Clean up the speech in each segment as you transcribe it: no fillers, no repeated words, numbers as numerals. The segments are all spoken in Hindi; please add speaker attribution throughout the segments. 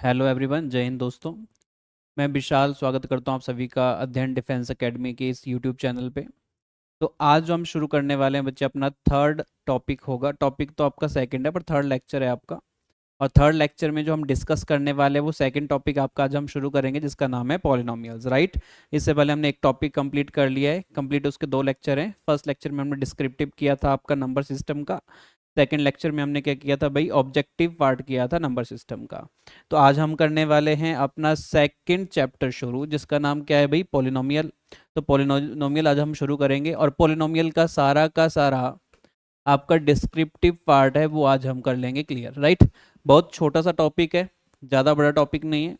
Speaker 1: हेलो एवरीवन, जय हिंद दोस्तों। मैं विशाल स्वागत करता हूं आप सभी का अध्ययन डिफेंस एकेडमी के इस यूट्यूब चैनल पे। तो आज जो हम शुरू करने वाले हैं बच्चे, अपना थर्ड टॉपिक होगा। टॉपिक तो आपका सेकंड है पर थर्ड लेक्चर है आपका। और थर्ड लेक्चर में जो हम डिस्कस करने वाले हैं वो सेकंड टॉपिक आपका आज हम शुरू करेंगे, जिसका नाम है पॉलिनोमियल्स, राइट। इससे पहले हमने एक टॉपिक कंप्लीट कर लिया है। कंप्लीट उसके दो लेक्चर हैं। फर्स्ट लेक्चर में हमने डिस्क्रिप्टिव किया था आपका नंबर सिस्टम का। सेकेंड लेक्चर में हमने क्या किया था भाई, ऑब्जेक्टिव पार्ट किया था नंबर सिस्टम का। तो आज हम करने वाले हैं अपना सेकंड चैप्टर शुरू, जिसका नाम क्या है भाई, पॉलिनोमियल। तो पॉलिनोमियल आज हम शुरू करेंगे और पॉलिनोमियल का सारा आपका डिस्क्रिप्टिव पार्ट है वो आज हम कर लेंगे क्लियर, राइट। बहुत छोटा सा टॉपिक है, ज़्यादा बड़ा टॉपिक नहीं है।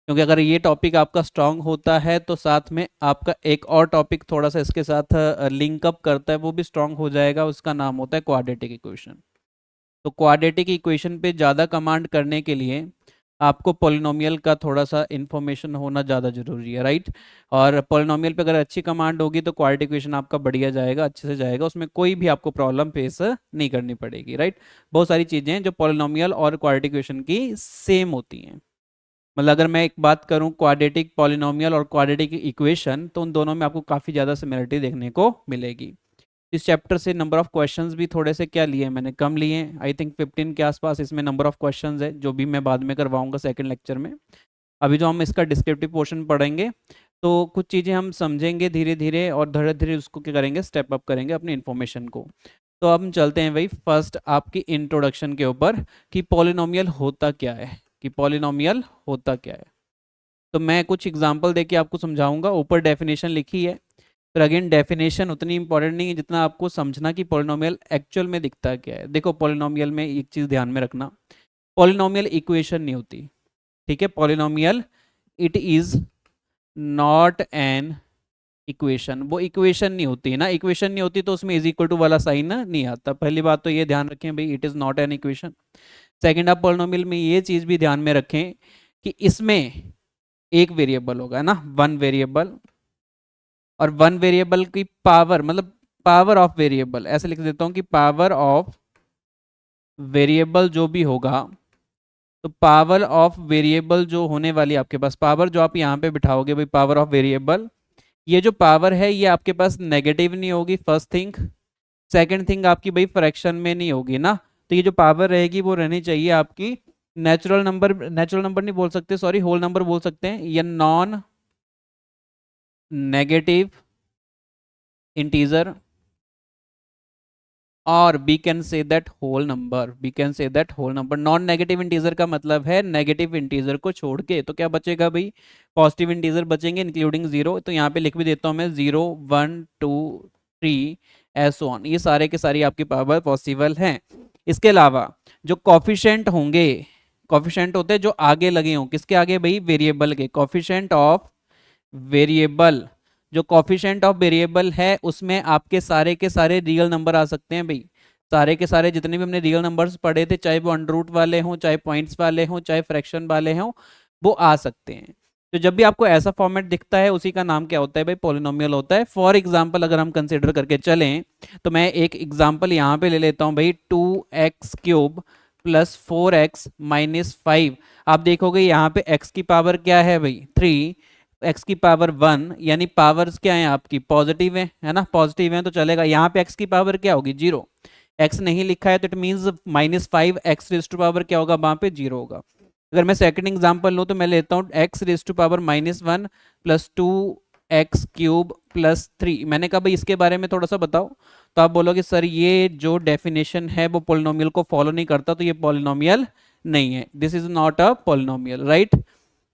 Speaker 1: क्योंकि अगर ये टॉपिक आपका स्ट्रांग होता है तो साथ में आपका एक और टॉपिक थोड़ा सा इसके साथ लिंक अप करता है, वो भी स्ट्रांग हो जाएगा। उसका नाम होता है क्वाड्रेटिक इक्वेशन। तो क्वाड्रेटिक इक्वेशन पे ज़्यादा कमांड करने के लिए आपको पॉलिनोमियल का थोड़ा सा इन्फॉर्मेशन होना ज़्यादा जरूरी है, राइट। और पॉलिनोमियल पे अगर अच्छी कमांड होगी तो क्वाड्रेटिक इक्वेशन आपका बढ़िया जाएगा, अच्छे से जाएगा, उसमें कोई भी आपको प्रॉब्लम फेस नहीं करनी पड़ेगी, राइट। बहुत सारी चीज़ें हैं जो पॉलिनोमियल और क्वाड्रेटिक इक्वेशन की सेम होती हैं। मतलब अगर मैं एक बात करूं, क्वाड्रेटिक पॉलिनोमियल और क्वाड्रेटिक इक्वेशन, तो उन दोनों में आपको काफ़ी ज़्यादा सिमिलरिटी देखने को मिलेगी। इस चैप्टर से नंबर ऑफ क्वेश्चंस भी थोड़े से क्या लिए मैंने, कम लिए हैं। आई थिंक 15 के आसपास इसमें नंबर ऑफ क्वेश्चंस है, जो भी मैं बाद में करवाऊंगा सेकंड लेक्चर में। अभी जो हम इसका डिस्क्रिप्टिव पोर्शन पढ़ेंगे तो कुछ चीज़ें हम समझेंगे धीरे धीरे, और धीरे धीरे उसको क्या करेंगे, स्टेप अप करेंगे अपनी इन्फॉर्मेशन को। तो अब हम चलते हैं भाई फर्स्ट आपकी इंट्रोडक्शन के ऊपर कि पॉलिनोमियल होता क्या है, कि पॉलिनोमियल होता क्या है। तो मैं कुछ एग्जांपल देके आपको समझाऊंगा। ऊपर डेफिनेशन लिखी है, पर अगेन डेफिनेशन उतनी इंपॉर्टेंट नहीं है जितना आपको समझना कि पॉलिनोमियल एक्चुअल में दिखता क्या है। देखो, पॉलिनोमियल में एक चीज़ ध्यान में रखना, पॉलिनोमियल इक्वेशन नहीं होती, ठीक है। Polynomial it is not an equation. वो इक्वेशन नहीं होती ना, इक्वेशन नहीं होती तो उसमें इज इक्वल टू वाला साइन नहीं आता। पहली बात तो ये ध्यान रखें भाई, it is not an equation. Second, आप पॉलिनोमियल में ये चीज़ भी ध्यान में रखें कि इसमें एक वेरिएबल होगा ना, वन वेरिएबल। और वन वेरिएबल की पावर, मतलब पावर ऑफ वेरिएबल, ऐसे लिख देता हूं कि पावर ऑफ वेरिएबल जो भी होगा, तो पावर ऑफ वेरिएबल जो होने वाली आपके पास, पावर जो आप यहाँ पे बिठाओगे भाई, पावर ऑफ वेरिएबल, ये जो पावर है ये आपके पास नेगेटिव नहीं होगी, फर्स्ट थिंग। सेकंड थिंग, आपकी भाई फ्रैक्शन में नहीं होगी ना। तो ये जो पावर रहेगी वो रहनी चाहिए आपकी नेचुरल नंबर, नेचुरल नंबर नहीं बोल सकते, सॉरी, होल नंबर बोल सकते हैं, या नॉन नेगेटिव इंटीजर, और we can say that whole number, we can say that whole number. Non negative integer का मतलब है नेगेटिव इंटीजर को छोड़ के तो क्या बचेगा भाई, पॉजिटिव इंटीजर बचेंगे इंक्लूडिंग जीरो। तो यहाँ पे लिख भी देता हूँ मैं, 0 1 2 3 एस ऑन, ये सारे के सारी आपकी पावर पॉसिबल हैं। इसके अलावा जो कॉफिशेंट होंगे, कॉफिशेंट होते हैं जो आगे लगे हों, किसके आगे भाई, वेरिएबल के, कॉफिशेंट ऑफ वेरिएबल। जो कॉफिशेंट ऑफ वेरिएबल है उसमें आपके सारे के सारे रियल नंबर आ सकते हैं भाई। सारे के सारे जितने भी हमने रियल नंबर्स पढ़े थे, चाहे वो अंडर रूट वाले हों, चाहे पॉइंट्स वाले हों, चाहे फ्रैक्शन वाले हों, वो आ सकते हैं। तो जब भी आपको ऐसा फॉर्मेट दिखता है उसी का नाम क्या होता है भाई, पॉलिनोमियल होता है। फॉर एग्जाम्पल अगर हम कंसिडर करके चलें तो मैं एक एग्जाम्पल यहाँ पे ले लेता हूँ भाई, 2x³ प्लस 4x-5। आप देखोगे यहाँ पे x की पावर क्या है भाई, 3, x की पावर 1, यानी पावर्स क्या है आपकी, पॉजिटिव है ना, पॉजिटिव है तो चलेगा। यहाँ पे x की पावर क्या होगी, 0। x नहीं लिखा है तो it means -5x raise to power क्या होगा, वहां पे 0 होगा। अगर मैं सेकंड एग्जांपल लूँ तो मैं लेता हूँ x raise to power -1 plus 2x³ plus 3। मैंने कहा भाई इसके बारे में थोड़ा सा बताओ, तो आप बोलोगे सर ये जो डेफिनेशन है वो पोलिनोमियल को फॉलो नहीं करता, तो ये पोलिनोमियल नहीं है, this is not a polynomial, right.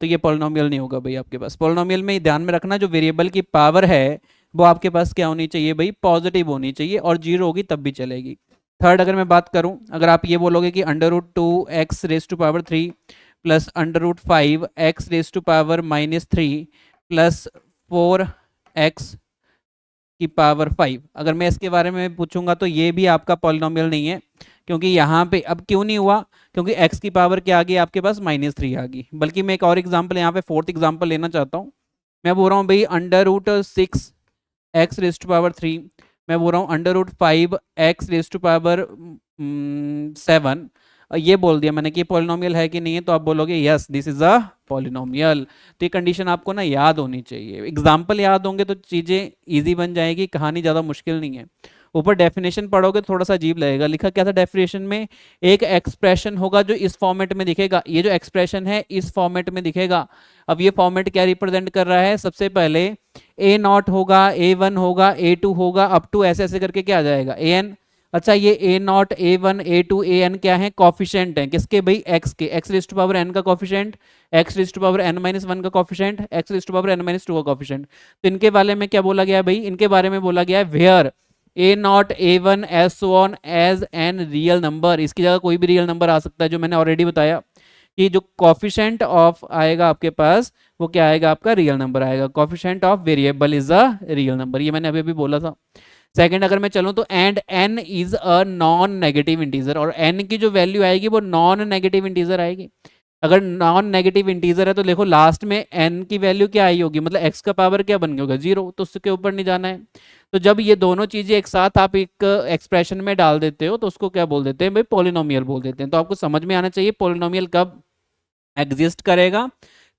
Speaker 1: तो ये पॉलिनोमियल नहीं होगा भाई आपके पास। पॉलिनोमियल में ध्यान में रखना, जो वेरिएबल की पावर है वो आपके पास क्या होनी चाहिए भाई, पॉजिटिव होनी चाहिए, और 0 होगी तब भी चलेगी। थर्ड, अगर मैं बात करूं, अगर आप ये बोलोगे कि √2x⁻³ plus √5x⁻³ plus 4x⁻5, अगर मैं इसके बारे में पूछूंगा तो ये भी आपका पॉलिनोमियल नहीं है। क्योंकि यहाँ पे अब क्यों नहीं हुआ, क्योंकि x की पावर क्या आ गई आपके पास, -3 आ गई। बल्कि मैं एक और एग्जांपल यहाँ पे, फोर्थ एग्जांपल लेना चाहता हूँ। मैं बोल रहा हूँ भाई √6x⁻³ मैं बोल रहा हूँ √5x⁻7। ये बोल दिया मैंने कि पॉलिनोमियल है कि नहीं है, तो आप बोलोगे yes this is a polynomial. तो ये कंडीशन आपको ना याद होनी चाहिए, एग्जाम्पल याद होंगे तो चीजें इजी बन जाएगी, कहानी ज्यादा मुश्किल नहीं है। ऊपर डेफिनेशन पढ़ोगे तो थोड़ा सा अजीब लगेगा, लिखा क्या था डेफिनेशन में, एक एक्सप्रेशन होगा जो इस फॉर्मेट में दिखेगा, ये जो एक्सप्रेशन है इस फॉर्मेट में दिखेगा। अब ये फॉर्मेट क्या रिप्रेजेंट कर रहा है, सबसे पहले ए नॉट होगा, ए वन होगा, ए टू होगा, अप टू ऐसे ऐसे करके क्या आ जाएगा ए एन। अच्छा ये A naught, A one, A two, A N क्या है, कॉफिशेंट है किसके भाई, एक्स के, X raise to power N का coefficient, X raise to power N minus one का coefficient, X raise to power N minus two का कॉफिशेंट। तो इनके बारे में क्या बोला गया है भाई, इनके बारे में बोला गया है where a naught, A one, as so on as n real number, इसकी जगह कोई भी रियल नंबर आ सकता है, जो मैंने ऑलरेडी बताया कि जो कॉफिशेंट ऑफ आएगा आपके पास वो क्या आएगा, आपका रियल नंबर आएगा। Coefficient of variable is a real number, ये मैंने अभी अभी बोला था। सेकंड अगर मैं चलूं तो and n is a non negative integer, और एन की जो वैल्यू आएगी वो नॉन नेगेटिव इंटीजर आएगी। अगर नॉन नेगेटिव इंटीजर है तो देखो लास्ट में एन की वैल्यू क्या आई होगी, मतलब एक्स का पावर क्या बन गया होगा, जीरो, तो उसके ऊपर नहीं जाना है। तो जब ये दोनों चीजें एक साथ आप एक एक्सप्रेशन में डाल देते हो तो उसको क्या बोल देते हैं भाई, पॉलिनोमियल बोल देते हैं। तो आपको समझ में आना चाहिए पॉलिनोमियल कब एग्जिस्ट करेगा,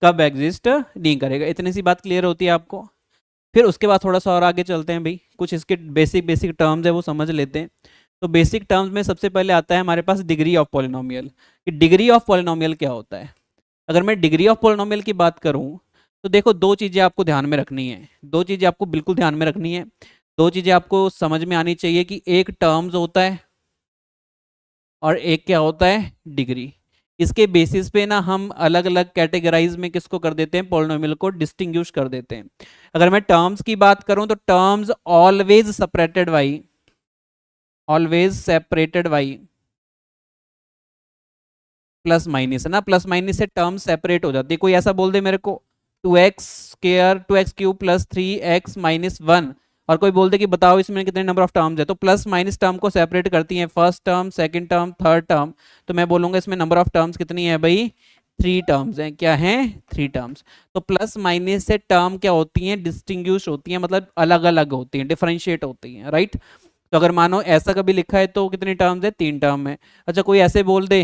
Speaker 1: कब एग्जिस्ट नहीं करेगा, इतनी सी बात क्लियर होती है आपको। फिर उसके बाद थोड़ा सा और आगे चलते हैं भाई, कुछ इसके बेसिक बेसिक टर्म्स है वो समझ लेते हैं। तो बेसिक टर्म्स में सबसे पहले आता है हमारे पास डिग्री ऑफ पॉलिनोमियल, कि डिग्री ऑफ पॉलिनोमियल क्या होता है। अगर मैं डिग्री ऑफ पॉलिनोमियल की बात करूं तो देखो दो चीज़ें आपको ध्यान में रखनी है, दो चीज़ें आपको बिल्कुल ध्यान में रखनी है, दो चीज़ें आपको समझ में आनी चाहिए कि एक टर्म्स होता है और एक क्या होता है डिग्री। इसके बेसिस पे ना हम अलग अलग कैटेगराइज में किसको कर देते हैं, पॉलिनोमियल को डिस्टिंग्विश कर देते हैं। अगर मैं टर्म्स की बात करूं तो terms always separated by, always separated by plus minus, है ना, प्लस माइनस से टर्म सेपरेट हो जाती है। कोई ऐसा बोल दे मेरे को 2x² 2x³ plus 3x minus one, और कोई बोल दे कि बताओ इसमें कितने नंबर ऑफ टर्म्स है, तो प्लस माइनस टर्म को सेपरेट करती हैं, first term, second term, third term. तो मैं बोलूंगा इसमें नंबर ऑफ टर्म्स कितनी है भाई, 3 टर्म्स हैं, क्या हैं 3 टर्म्स। तो प्लस माइनस से टर्म क्या होती हैं, डिस्टिंग्विश होती हैं, मतलब अलग अलग होती हैं, डिफरेंशिएट होती हैं, राइट। तो अगर मानो ऐसा कभी लिखा है तो कितनी टर्म्स है, 3 टर्म है। अच्छा कोई ऐसे बोल दे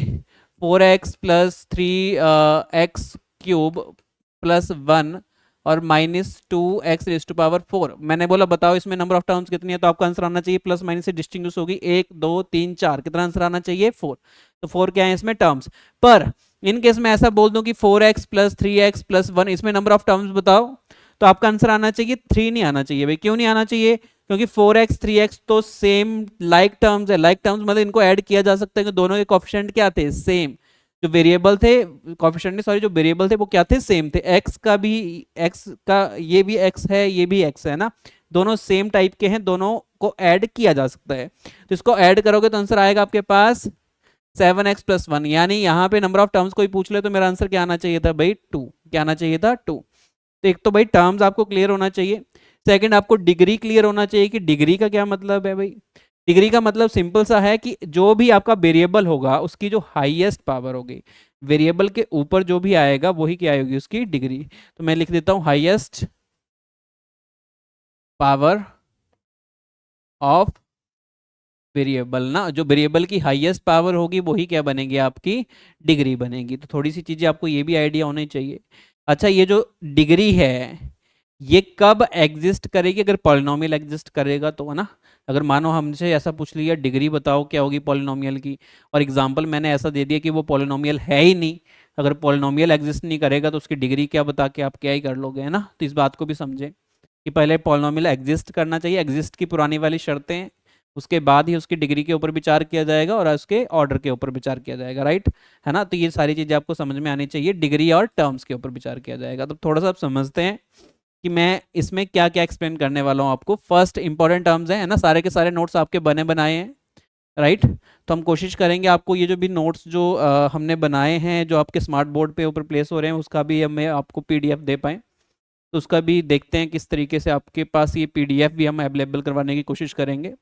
Speaker 1: 4x प्लस 3x³ प्लस 1 और -2x⁴। मैंने बोला बताओ इसमें नंबर ऑफ टर्म्स कितनी है, तो आपका आंसर आना चाहिए प्लस माइनस से डिस्टिंग्विश होगी 1 2 3 4, कितना आंसर आना चाहिए 4। तो 4 क्या है इसमें टर्म्स। पर इन केस में ऐसा बोल दूं कि 4x प्लस 3x प्लस 1, इसमें नंबर ऑफ टर्म्स बताओ, तो आपका आंसर आना चाहिए 3, नहीं आना चाहिए भाई। क्यों नहीं आना चाहिए, क्योंकि 4x 3x तो सेम लाइक टर्म्स है, लाइक टर्म्स मतलब इनको ऐड किया जा सकता है कि दोनों के कोएफिशिएंट क्या थे, सेम। जो वेरिएबल थे, कोएफिशिएंट नहीं सॉरी, जो वेरिएबल थे वो क्या थे, सेम थे। x का भी, x का ये भी x है, ये भी x है ना, दोनों सेम टाइप के हैं, दोनों को ऐड किया जा सकता है। तो इसको ऐड करोगे तो आंसर आएगा आपके पास 7x प्लस 1, यानी यहाँ पे नंबर ऑफ टर्म्स कोई पूछ ले तो मेरा आंसर क्या आना चाहिए था भाई 2, क्या आना चाहिए था 2। तो एक तो भाई टर्म्स आपको क्लियर होना चाहिए, सेकंड आपको डिग्री क्लियर होना चाहिए कि डिग्री का क्या मतलब है भाई। डिग्री का मतलब सिंपल सा है कि जो भी आपका वेरिएबल होगा उसकी जो हाईएस्ट पावर होगी, वेरिएबल के ऊपर जो भी आएगा वही क्या होगी उसकी डिग्री। तो मैं लिख देता हूं हाईएस्ट पावर ऑफ वेरिएबल ना, जो वेरिएबल की हाईएस्ट पावर होगी वही क्या बनेगी आपकी डिग्री बनेगी। तो थोड़ी सी चीजें आपको ये भी आइडिया होनी चाहिए। अच्छा ये जो डिग्री है ये कब एग्जिस्ट करेगी, अगर पॉलिनोमियल एग्जिस्ट करेगा तो, है ना। अगर मानो हमसे ऐसा पूछ लिया डिग्री बताओ क्या होगी पॉलिनोमियल की, और एग्जांपल मैंने ऐसा दे दिया कि वो पॉलिनोमियल है ही नहीं, अगर पॉलिनोमियल एग्जिस्ट नहीं करेगा तो उसकी डिग्री क्या बता के आप क्या ही कर लोगे, है ना। तो इस बात को भी समझें कि पहले पॉलिनोमियल एग्जिस्ट करना चाहिए, एग्जिस्ट की पुरानी वाली शर्तें, उसके बाद ही उसकी डिग्री के ऊपर विचार किया जाएगा और उसके ऑर्डर के ऊपर विचार किया जाएगा, राइट, है ना। तो ये सारी चीज़ें आपको समझ में आनी चाहिए, डिग्री और टर्म्स के ऊपर विचार किया जाएगा। तो थोड़ा सा आप समझते हैं कि मैं इसमें क्या क्या एक्सप्लेन करने वाला हूँ आपको। फर्स्ट इंपॉर्टेंट टर्म्स हैं, है ना, सारे के सारे नोट्स आपके बने बनाए हैं, राइट। तो हम कोशिश करेंगे आपको ये जो भी नोट्स जो हमने बनाए हैं जो आपके स्मार्ट बोर्ड पे ऊपर प्लेस हो रहे हैं उसका भी हमें आपको पीडीएफ दे पाएँ, तो उसका भी देखते हैं किस तरीके से आपके पास ये पीडीएफ भी हम अवेलेबल करवाने की कोशिश करेंगे।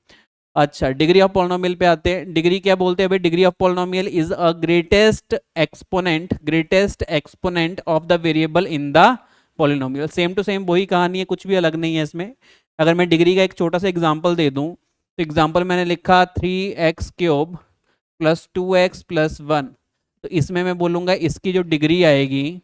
Speaker 1: अच्छा डिग्री ऑफ पॉलिनोमियल पे आते हैं। डिग्री क्या बोलते हैं भाई, degree of polynomial is a greatest exponent of the variable in the polynomial. Same to same वही कहानी है, कुछ भी अलग नहीं है इसमें। अगर मैं डिग्री का एक छोटा सा एग्जांपल दे दूं तो एग्जांपल मैंने लिखा 3x³ प्लस 2x प्लस 1, तो इसमें मैं बोलूँगा इसकी जो डिग्री आएगी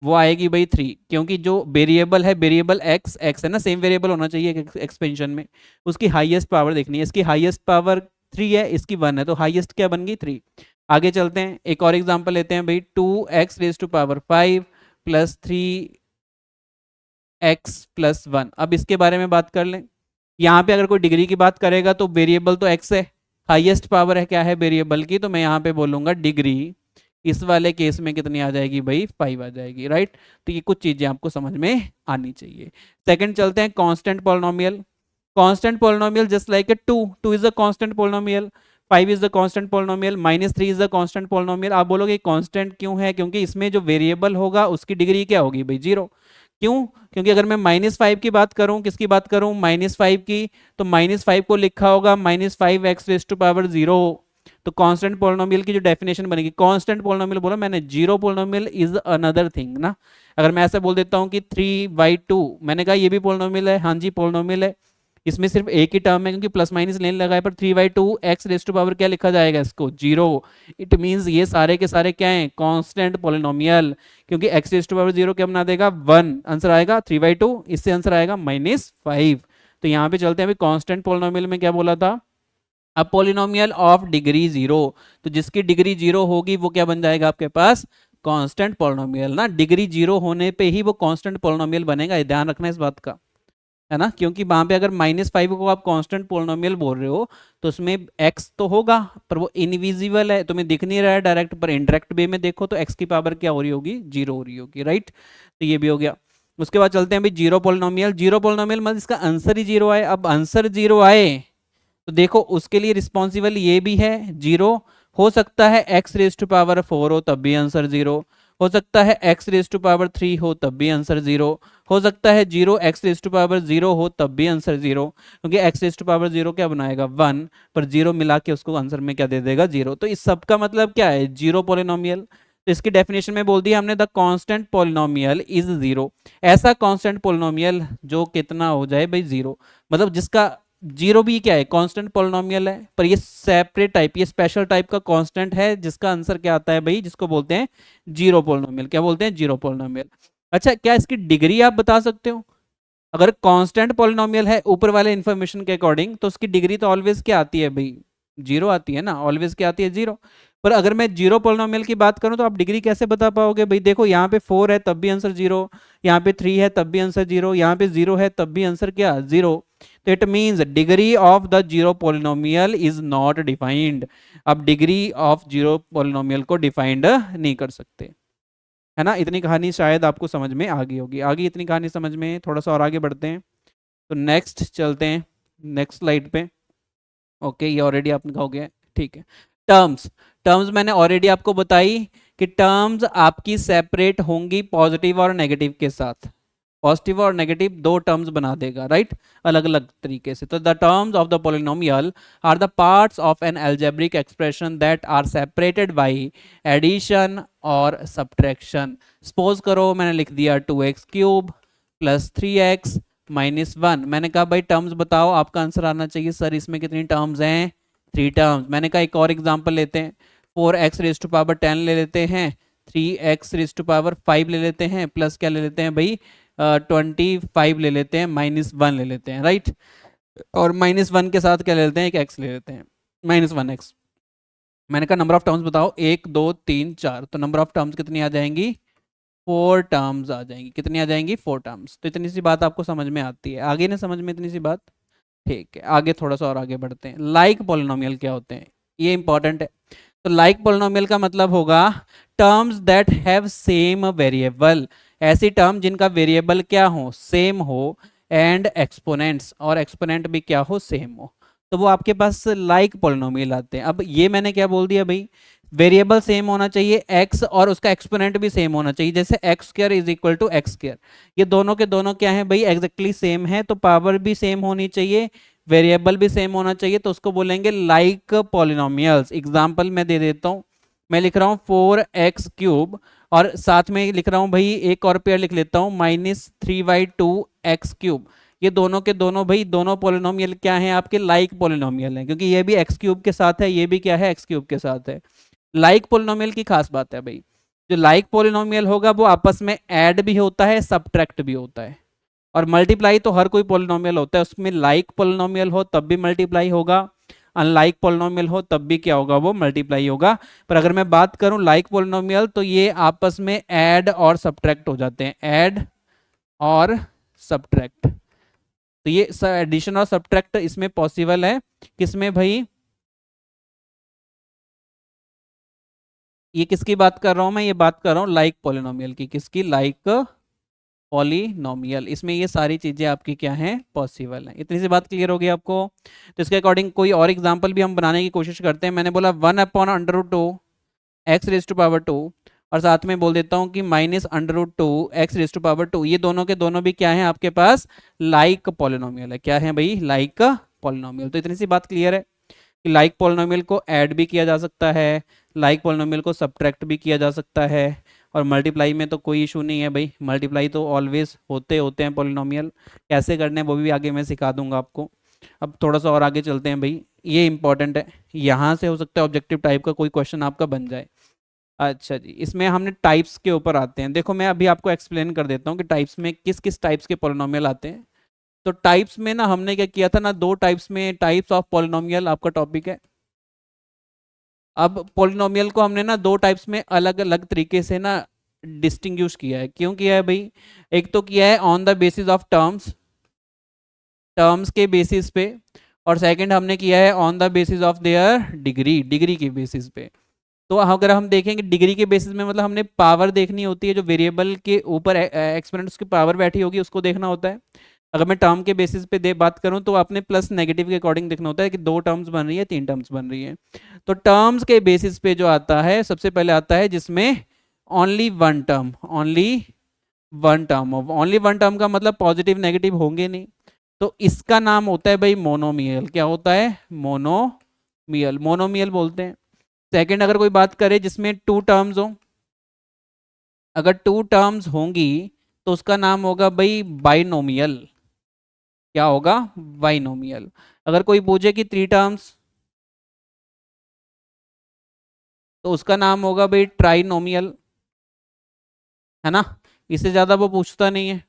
Speaker 1: वो आएगी भाई 3, क्योंकि जो वेरिएबल है, वेरिएबल x है ना, सेम वेरिएबल होना चाहिए एक्सपेंशन में, उसकी हाईएस्ट पावर देखनी है। इसकी हाईएस्ट पावर 3 है, इसकी 1 है, तो हाईएस्ट क्या बन गई 3। आगे चलते हैं, एक और एग्जांपल लेते हैं भाई, 2x raise to power 5 plus 3x plus 1। अब इसके बारे में बात कर लें। यहाँ पे अगर कोई डिग्री की बात करेगा तो वेरिएबल तो x है, हाईएस्ट पावर है क्या है वेरिएबल की, तो मैं यहाँ पे बोलूंगा डिग्री, इस वाले केस में कितनी आ जाएगी भाई 5 आ जाएगी, राइट। तो ये कुछ चीजें आपको समझ में आनी चाहिए। सेकंड चलते हैं, constant polynomial. Constant polynomial just like a 2 is a constant polynomial, 5 is the constant polynomial, -3 is the constant polynomial. आप बोलोगे कांस्टेंट क्यों है, क्योंकि इसमें जो वेरिएबल होगा उसकी डिग्री क्या होगी भाई 0। क्यों, क्योंकि अगर मैं -5 की बात करूं, किसकी बात करूं, -5 की, तो -5 को लिखा होगा -5x रेज टू पावर 0। तो कांस्टेंट पॉलिनोमियल की जो डेफिनेशन बनेगी, कांस्टेंट पॉलिनोमियल बोला मैंने, zero polynomial is another thing ना। अगर मैं ऐसा बोल देता हूं कि 3/2, मैंने कहा ये भी पॉलिनोमियल है, हाँ जी पॉलिनोमियल है, इसमें सिर्फ एक ही टर्म है क्योंकि प्लस माइनस लेने लगा है, पर 3/2 x रेज टू पावर क्या लिखा जाएगा इसको 0। इट मींस ये सारे के सारे क्या हैं, कांस्टेंट पॉलिनोमियल, क्योंकि x रेज टू पावर 0 क्या बना देगा 1, आंसर आएगा 3/2, इससे आंसर आएगा -5। तो यहाँ पे चलते हैं अभी, कांस्टेंट पॉलिनोमियल में क्या बोला था, अ पॉलिनोमियल ऑफ डिग्री 0, तो जिसकी डिग्री 0 होगी वो क्या बन जाएगा आपके पास कांस्टेंट पॉलिनोमियल ना। डिग्री 0 होने पे ही वो कांस्टेंट पॉलिनोमियल बनेगा, ध्यान रखना इस बात का, है ना। क्योंकि वहां पे अगर -5 को आप कांस्टेंट पोलिनोमियल बोल रहे हो तो उसमें x तो होगा पर वो इनविजिबल है, तुम्हें दिख नहीं रहा है डायरेक्ट, पर इनडायरेक्ट वे में देखो तो x की पावर क्या हो रही होगी 0 हो रही होगी, राइट। तो ये भी हो गया। उसके बाद चलते हैं भाई जीरो पोलिनोमियल। जीरो पोलिनोमियल मतलब इसका आंसर ही 0 आए। अब आंसर 0 आए तो देखो उसके लिए रिस्पॉन्सिबल ये भी है 0, हो सकता है x रेज टू पावर 4 हो तब भी आंसर 0, हो सकता है x रेज टू पावर 3 हो तब भी आंसर 0, हो सकता है 0x रेज टू पावर 0 हो तब भी आंसर 0, क्योंकि x रेज टू पावर 0 क्या बनाएगा 1, पर 0 मिला के उसको आंसर में क्या दे देगा 0। तो इस सब का मतलब क्या है, जीरो पॉलिनोमियल। तो इसकी डेफिनेशन में बोल दिया हमने, द कांस्टेंट पॉलिनोमियल इज 0। ऐसा कांस्टेंट पॉलिनोमियल जो कितना हो जाए भाई 0, मतलब जिसका 0 भी क्या है कांस्टेंट पॉलिनोमियल है, पर ये सेपरेट टाइप, ये स्पेशल टाइप का कांस्टेंट है जिसका आंसर क्या आता है भाई, जिसको बोलते हैं जीरो पॉलिनोमियल। क्या बोलते हैं, जीरो पॉलिनोमियल। अच्छा, क्या इसकी डिग्री आप बता सकते हो, अगर कांस्टेंट पॉलिनोमियल है ऊपर वाले इंफॉर्मेशन के अकॉर्डिंग, तो उसकी डिग्री तो ऑलवेज क्या आती है भाई 0 आती है ना, ऑलवेज क्या आती है 0। पर अगर मैं जीरो पॉलिनोमियल की बात करूं तो आप डिग्री कैसे बता पाओगे भाई, देखो यहाँ पे 4 है तब भी आंसर 0, यहाँ पे 3 है तब भी आंसर 0, यहाँ पे 0 है तब भी आंसर क्या 0। तो it means degree of the zero polynomial is not defined. अब डिग्री ऑफ जीरो पॉलिनोमियल को डिफाइंड नहीं कर सकते, है ना। इतनी कहानी शायद आपको समझ में आ गई होगी। आगे इतनी कहानी समझ में, थोड़ा सा और आगे बढ़ते हैं। तो नेक्स्ट चलते हैं, नेक्स्ट स्लाइड पे। ओके, ये ऑलरेडी आपने हो गया, ठीक है। टर्म्स, टर्म्स मैंने ऑलरेडी आपको बताई कि टर्म्स आपकी सेपरेट होंगी पॉजिटिव और नेगेटिव के साथ, पॉजिटिव और नेगेटिव दो टर्म्स बना देगा, राइट, अलग अलग तरीके से। तो the terms of the polynomial are the parts of an algebraic expression that are separated by addition और सब्ट्रैक्शन। सपोज करो मैंने लिख दिया 2x³ प्लस 3x माइनस 1। मैंने कहा भाई टर्म्स बताओ, आपका आंसर आना चाहिए सर इसमें कितनी टर्म्स हैं, 3 टर्म्स। मैंने कहा एक और एग्जांपल लेते हैं, 4x रेज टू पावर 10 ले लेते हैं, 3x रेज टू पावर 5 ले लेते हैं, प्लस क्या ले लेते हैं भाई 25 ले लेते हैं, -1 ले लेते हैं, राइट। और -1 के साथ क्या ले लेते हैं, एक x ले लेते हैं, -1x। मैंने कहा नंबर ऑफ टर्म्स बताओ, 1 2 3 4, तो नंबर ऑफ टर्म्स कितनी आ जाएंगी, 4 टर्म्स आ जाएंगी। कितनी आ जाएंगी, 4 टर्म्स। तो इतनी सी बात आपको समझ में आती है, आगे नहीं समझ में इतनी सी बात, ठीक है। आगे थोड़ा सा और आगे बढ़ते हैं। लाइक पॉलिनोमियल क्या होते हैं, ये इंपॉर्टेंट है। तो लाइक पॉलिनोमियल का मतलब होगा terms that have same variable, ऐसी टर्म जिनका वेरिएबल क्या हो, सेम हो, एंड एक्सपोनेंट्स, और एक्सपोनेंट भी क्या हो, सेम हो, तो वो आपके पास लाइक पॉलिनोमियल आते हैं। अब ये मैंने क्या बोल दिया भाई, वेरिएबल सेम होना चाहिए x, और उसका एक्सपोनेंट भी सेम होना चाहिए, जैसे x² is equal to x²। ये दोनों के दोनों क्या है भाई, एग्जैक्टली सेम है, तो पावर भी सेम होनी चाहिए, वेरिएबल भी सेम होना चाहिए, तो उसको बोलेंगे लाइक पॉलिनोमियल्स। एग्जांपल मैं दे देता हूँ, मैं लिख रहा हूँ 4x³ और साथ में लिख रहा हूँ भाई एक और पेयर लिख लेता हूँ -3/2x³। ये दोनों के दोनों भाई दोनों पोलिनोमियल क्या हैं आपके, लाइक पोलिनोमियल हैं, क्योंकि ये भी एक्स क्यूब के साथ है, ये भी क्या है, एक्स क्यूब के साथ है। लाइक पोलिनोमियल की खास बात है भाई, जो लाइक पोलिनोमियल होगा वो आपस में ऐड भी होता है, सब्ट्रैक्ट भी होता है, और मल्टीप्लाई तो हर कोई पोलिनोमियल होता है, उसमें लाइक पोलिनोमियल हो तब भी मल्टीप्लाई होगा, अनलाइक पोलिनोमियल हो तब भी क्या होगा, वो मल्टीप्लाई होगा। पर अगर मैं बात करूं लाइक पोलिनोमियल, तो ये आपस में ऐड और सब्ट्रैक्ट हो जाते हैं, ऐड और सब्ट्रैक्ट। तो ये एडिशन और सब्ट्रैक्ट इसमें पॉसिबल है, किसमें भाई, ये किसकी बात कर रहा हूं मैं, ये बात कर रहा हूं लाइक पॉलिनोमियल की, किसकी, लाइक पॉलिनोमियल, इसमें ये सारी चीजें आपकी क्या हैं, पॉसिबल हैं। इतनी सी बात क्लियर होगी आपको। तो इसके अकॉर्डिंग कोई और एग्जांपल भी हम बनाने की कोशिश करते हैं। मैंने बोला 1/√2 एक्स रेज टू पावर 2, और साथ में बोल देता हूं कि -√2 एक्स रेज टू पावर 2, ये दोनों के दोनों भी क्या है आपके पास, लाइक पॉलिनोमियल है। क्या है भाई, लाइक पॉलिनोमियल। तो इतनी सी बात क्लियर है कि लाइक पॉलिनोमियल को ऐड भी किया जा सकता है, लाइक पॉलिनोमियल को सब्ट्रैक्ट भी किया जा सकता है, और मल्टीप्लाई में तो कोई इशू नहीं है भाई, मल्टीप्लाई तो ऑलवेज होते होते हैं पॉलिनोमियल। कैसे करने हैं वो भी आगे मैं सिखा दूंगा आपको। अब थोड़ा सा और आगे चलते हैं भाई, ये इंपॉर्टेंट है, यहाँ से हो सकता है ऑब्जेक्टिव टाइप का कोई क्वेश्चन आपका बन जाए। अच्छा जी, इसमें हमने टाइप्स के ऊपर आते हैं। देखो मैं अभी आपको एक्सप्लेन कर देता हूँ कि टाइप्स में किस किस टाइप्स के पॉलिनोमियल आते हैं। तो टाइप्स में ना हमने क्या किया था ना, दो टाइप्स में, टाइप्स ऑफ पॉलिनोमियल आपका टॉपिक है। अब पॉलिनोमियल को हमने ना दो टाइप्स में अलग अलग तरीके से ना डिस्टिंग्विश किया है। क्यों किया है भाई, एक तो किया है on the basis of terms, terms के बेसिस पे, और सेकंड हमने किया है on the basis of their degree, degree के बेसिस पे। तो अगर हम देखेंगे डिग्री के बेसिस में, मतलब हमने पावर देखनी होती है, जो वेरिएबल के ऊपर एक्सपोनेंट्स की पावर बैठी होगी उसको देखना होता है। अगर मैं टर्म के बेसिस पे बात करूं तो आपने प्लस नेगेटिव के अकॉर्डिंग देखना होता है कि दो टर्म्स बन रही है, तीन टर्म्स बन रही है। तो टर्म्स के बेसिस पे जो आता है, सबसे पहले आता है जिसमें only one term, only one term, only one term का मतलब पॉजिटिव नेगेटिव होंगे नहीं, तो इसका नाम होता है भाई मोनोमियल। क्या होता है, मोनोमियल, मोनोमियल बोलते हैं। सेकंड अगर कोई बात करे जिसमें टू टर्म्स हो, अगर टू टर्म्स होंगी तो उसका नाम होगा भाई बाइनोमियल। क्या होगा, बाइनोमियल। अगर कोई पूछे कि थ्री टर्म्स, तो उसका नाम होगा भाई ट्राइनोमियल, है ना। इससे ज्यादा वो पूछता नहीं है,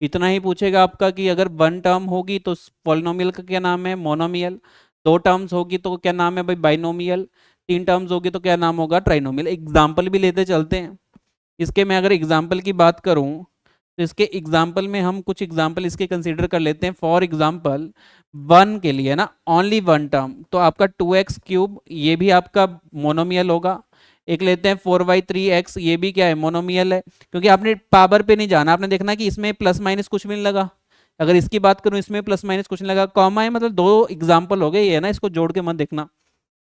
Speaker 1: इतना ही पूछेगा आपका कि अगर वन टर्म होगी तो पॉलिनोमियल का क्या नाम है, मोनोमियल। दो टर्म्स होगी तो क्या नाम है भाई, बाइनोमियल। तीन टर्म्स होगी तो क्या नाम होगा, ट्राइनोमियल। एग्जाम्पल भी लेते चलते हैं इसके। मैं अगर एग्जाम्पल की बात करूं तो इसके एग्जाम्पल में हम कुछ एग्जाम्पल इसके कंसीडर कर लेते हैं। फॉर एग्जाम्पल वन के लिए ना, ओनली वन टर्म, तो आपका 2x³ ये भी आपका मोनोमियल होगा। एक लेते हैं 4/3x, ये भी क्या है, मोनोमियल है, क्योंकि आपने पावर पे नहीं जाना, आपने देखना कि इसमें प्लस माइनस कुछ भी नहीं लगा। अगर इसकी बात करूं इसमें प्लस माइनस कुछ नहीं लगा, कॉमा है, मतलब दो एग्जाम्पल हो गए ये, है ना, इसको जोड़ के मत देखना।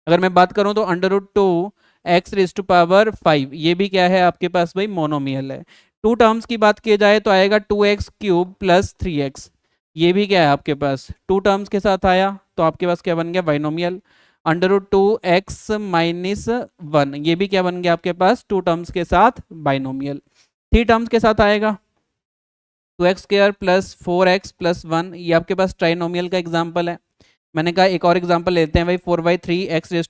Speaker 1: अगर मैं बात करूं तो √2 x⁵ ये भी क्या है आपके पास भाई, मोनोमियल है। टू टर्म्स की बात की जाए तो आएगा 2x³ + 3x, ये भी क्या है आपके पास, टू टर्म्स के साथ आया, तो आपके पास क्या बन गया, बाइनोमियल। √2x - 1, ये भी क्या बन गया आपके पास, टू टर्म्स के साथ बाइनोमियल। थ्री टर्म्स के साथ आएगा 2x² + 4x + 1, ये आपके पास ट्राइनोमियल का एग्जाम्पल है। मैंने कहा एक और एग्जांपल लेते हैं भाई, 4/3 x⁴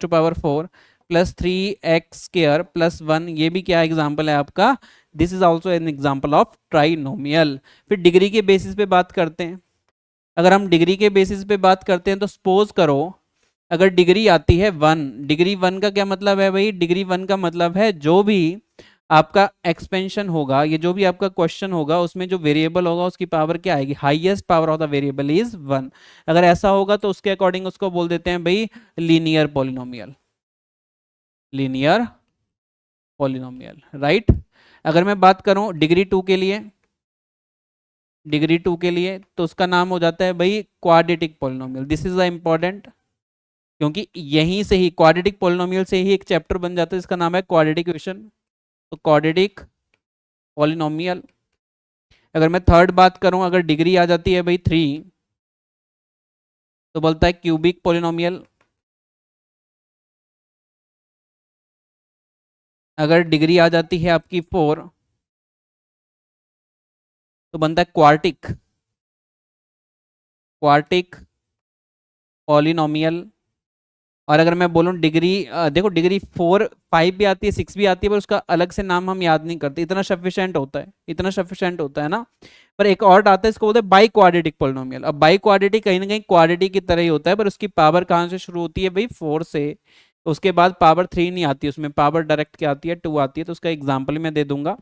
Speaker 1: + 3x² + 1, ये भी क्या एग्जांपल है आपका, this is also an example of trinomial. फिर डिग्री के बेसिस पे बात करते हैं। अगर हम डिग्री के बेसिस पे बात करते हैं तो सपोज करो अगर डिग्री आती है 1, डिग्री 1 का क्या मतलब है भाई, डिग्री 1 का मतलब है जो भी आपका एक्सपेंशन होगा, ये जो भी आपका क्वेश्चन होगा उसमें जो वेरिएबल होगा उसकी पावर क्या आएगी, highest power of the variable is 1। अगर ऐसा होगा तो उसके अकॉर्डिंग उसको बोल देते हैं भाई linear polynomial, linear polynomial, right. अगर मैं बात करूं डिग्री 2 के लिए, डिग्री 2 के लिए तो उसका नाम हो जाता है भाई quadratic polynomial. This is the important, क्योंकि यहीं से ही क्वाड्रेटिक पॉलिनोमियल से ही एक चैप्टर बन जाता है जिसका नाम है क्वाड्रेटिक इक्वेशन। तो क्वाड्रेटिक पॉलिनोमियल। अगर मैं थर्ड बात करूं, अगर डिग्री आ जाती है भाई 3, तो बोलता है क्यूबिक पॉलिनोमियल। अगर डिग्री आ जाती है आपकी 4, तो बनता है क्वार्टिक। Quartic polynomial. और अगर मैं बोलूँ डिग्री, देखो डिग्री 4 5 भी आती है, 6 भी आती है, पर उसका अलग से नाम हम याद नहीं करते, इतना सफिशिएंट होता है, इतना सफिशिएंट होता है ना। पर एक और आता है, इसको बोलते हैं बाई क्वाड्रेटिक पोलिनोमियल। अब बाई क्वाड्रेटिक कहीं ना कहीं क्वाड्रेटिक की तरह ही होता है, पर उसकी पावर कहाँ से शुरू होती है भाई, 4 से। उसके बाद पावर 3 नहीं आती, उसमें पावर डायरेक्ट क्या आती है, 2 आती है। तो उसका एग्जाम्पल मैं दे दूंगा।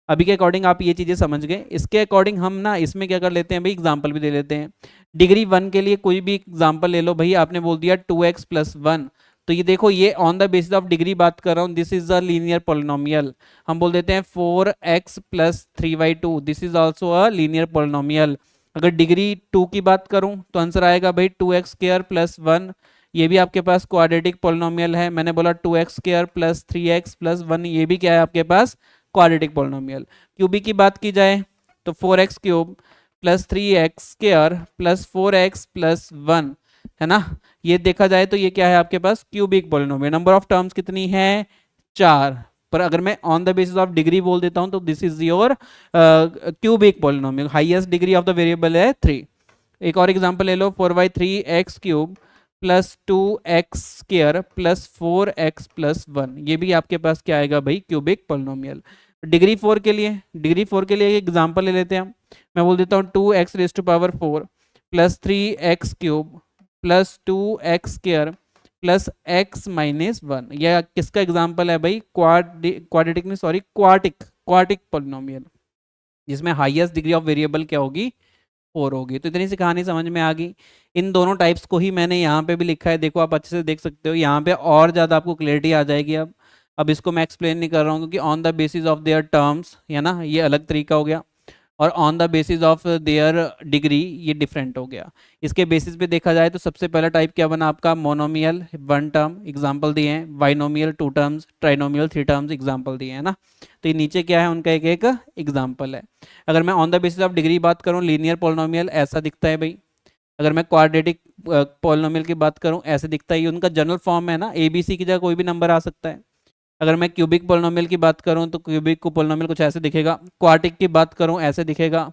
Speaker 1: अभी के अकॉर्डिंग आप ये चीजें समझ गए। इसके अकॉर्डिंग हम ना इसमें क्या कर लेते हैं भाई, एग्जाम्पल भी दे लेते हैं। डिग्री 1 के लिए कोई भी एग्जाम्पल ले लो भाई। आपने बोल दिया 2x+1, तो ये देखो ये on the basis of degree बात कर रहा हूँ, this is a linear polynomial. हम बोल देते हैं 4x+3y2, this is also a linear polynomial. अगर डिग्री 2 की बात करूं तो आंसर आएगा भाई 2x² + 1, ये भी आपके पास क्वाड्रेटिक पोलिनोमियल है। मैंने बोला 2x² + 3x+1, ये भी क्या है आपके पास, क्वाड्रेटिक पोलिनोमियल। क्यूबिक की बात की जाए तो 4x³ + 3x² + 4x+1, है ना। ये देखा जाए तो ये क्या है आपके पास, cubic polynomial. Number of terms कितनी है, 4। पर अगर मैं on the basis of degree बोल देता हूं तो this is your cubic polynomial. Highest degree of the variable है 3। एक और एग्जांपल ले लो, 4/3x³ + 2x² + 4x+1, ये भी आपके पास क्या आएगा भाई, क्यूबिक पोलिनोमियल। डिग्री 4 के लिए, डिग्री 4 के लिए एक एग्जांपल ले लेते हैं हम। मैं बोल देता हूँ 2x⁴ + 3x³ + 2x² + x-1, यह किसका एग्जांपल है भाई, क्वाड्रेटिक में, सॉरी क्वार्टिक पोलिनोमियल, जिसमें हाईएस्ट डिग्री ऑफ वेरिएबल क्या होगी, 4 होगी। तो इतनी सी कहानी समझ में आ गई। इन दोनों टाइप्स को ही मैंने यहाँ पे भी लिखा है, देखो आप अच्छे से देख सकते हो, यहाँ पे और ज़्यादा आपको क्लियरिटी आ जाएगी। अब इसको मैं एक्सप्लेन नहीं कर रहा हूँ, क्योंकि on the basis of their terms, है ना, ये अलग तरीका हो गया, और on the basis of their degree ये डिफरेंट हो गया। इसके बेसिस पे देखा जाए तो सबसे पहला टाइप क्या बना आपका, मोनोमियल 1 टर्म, एग्जाम्पल दिए हैं, binomial 2 terms, trinomial 3 terms, example दिए हैं ना। तो ये नीचे क्या है, उनका एक एक एग्जाम्पल है। अगर मैं on the basis of degree बात करूँ, लीनियर पोलिनोमियल ऐसा दिखता है भाई। अगर मैं क्वाड्रेटिक पोलिनोमियल की बात करूँ, ऐसे दिखता है, ये उनका जनरल फॉर्म है ना, ABC की जगह कोई भी नंबर आ सकता है। अगर मैं क्यूबिक पोलिनोमियल की बात करूं तो क्यूबिक को पोलिनोमियल कुछ ऐसे दिखेगा, क्वाड्रेटिक की बात करूं ऐसे दिखेगा।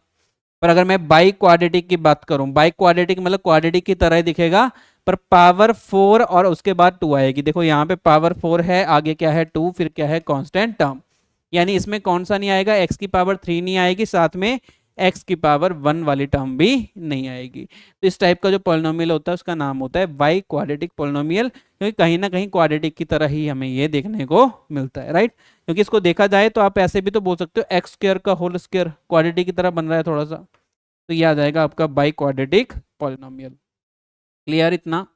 Speaker 1: पर अगर मैं बाई क्वाड्रेटिक की बात करूं, बाई क्वाड्रेटिक मतलब क्वाड्रेटिक की तरह ही दिखेगा, पर पावर 4 और उसके बाद 2 आएगी। देखो यहाँ पे पावर 4 है, आगे क्या है 2, फिर क्या है कांस्टेंट टर्म। यानी इसमें कौन सा नहीं आएगा, x⁴ नहीं आएगी, साथ में x⁴ वाली टर्म भी नहीं आएगी। तो इस टाइप का जो पोलिनोमियल होता है उसका नाम होता है बाई क्वाड्रेटिक पोलिनोमियल, क्योंकि कहीं ना कहीं क्वाड्रेटिक की तरह ही हमें ये देखने को मिलता है, राइट। क्योंकि इसको देखा जाए तो आप ऐसे भी तो बोल सकते हो x² का होल स्क्वायर क्वाड्रेटिक की तरह बन रहा है थोड़ा सा, तो ये आ जाएगा आपका बाई क्वाड्रेटिक पोलिनोमियल। क्लियर इतना।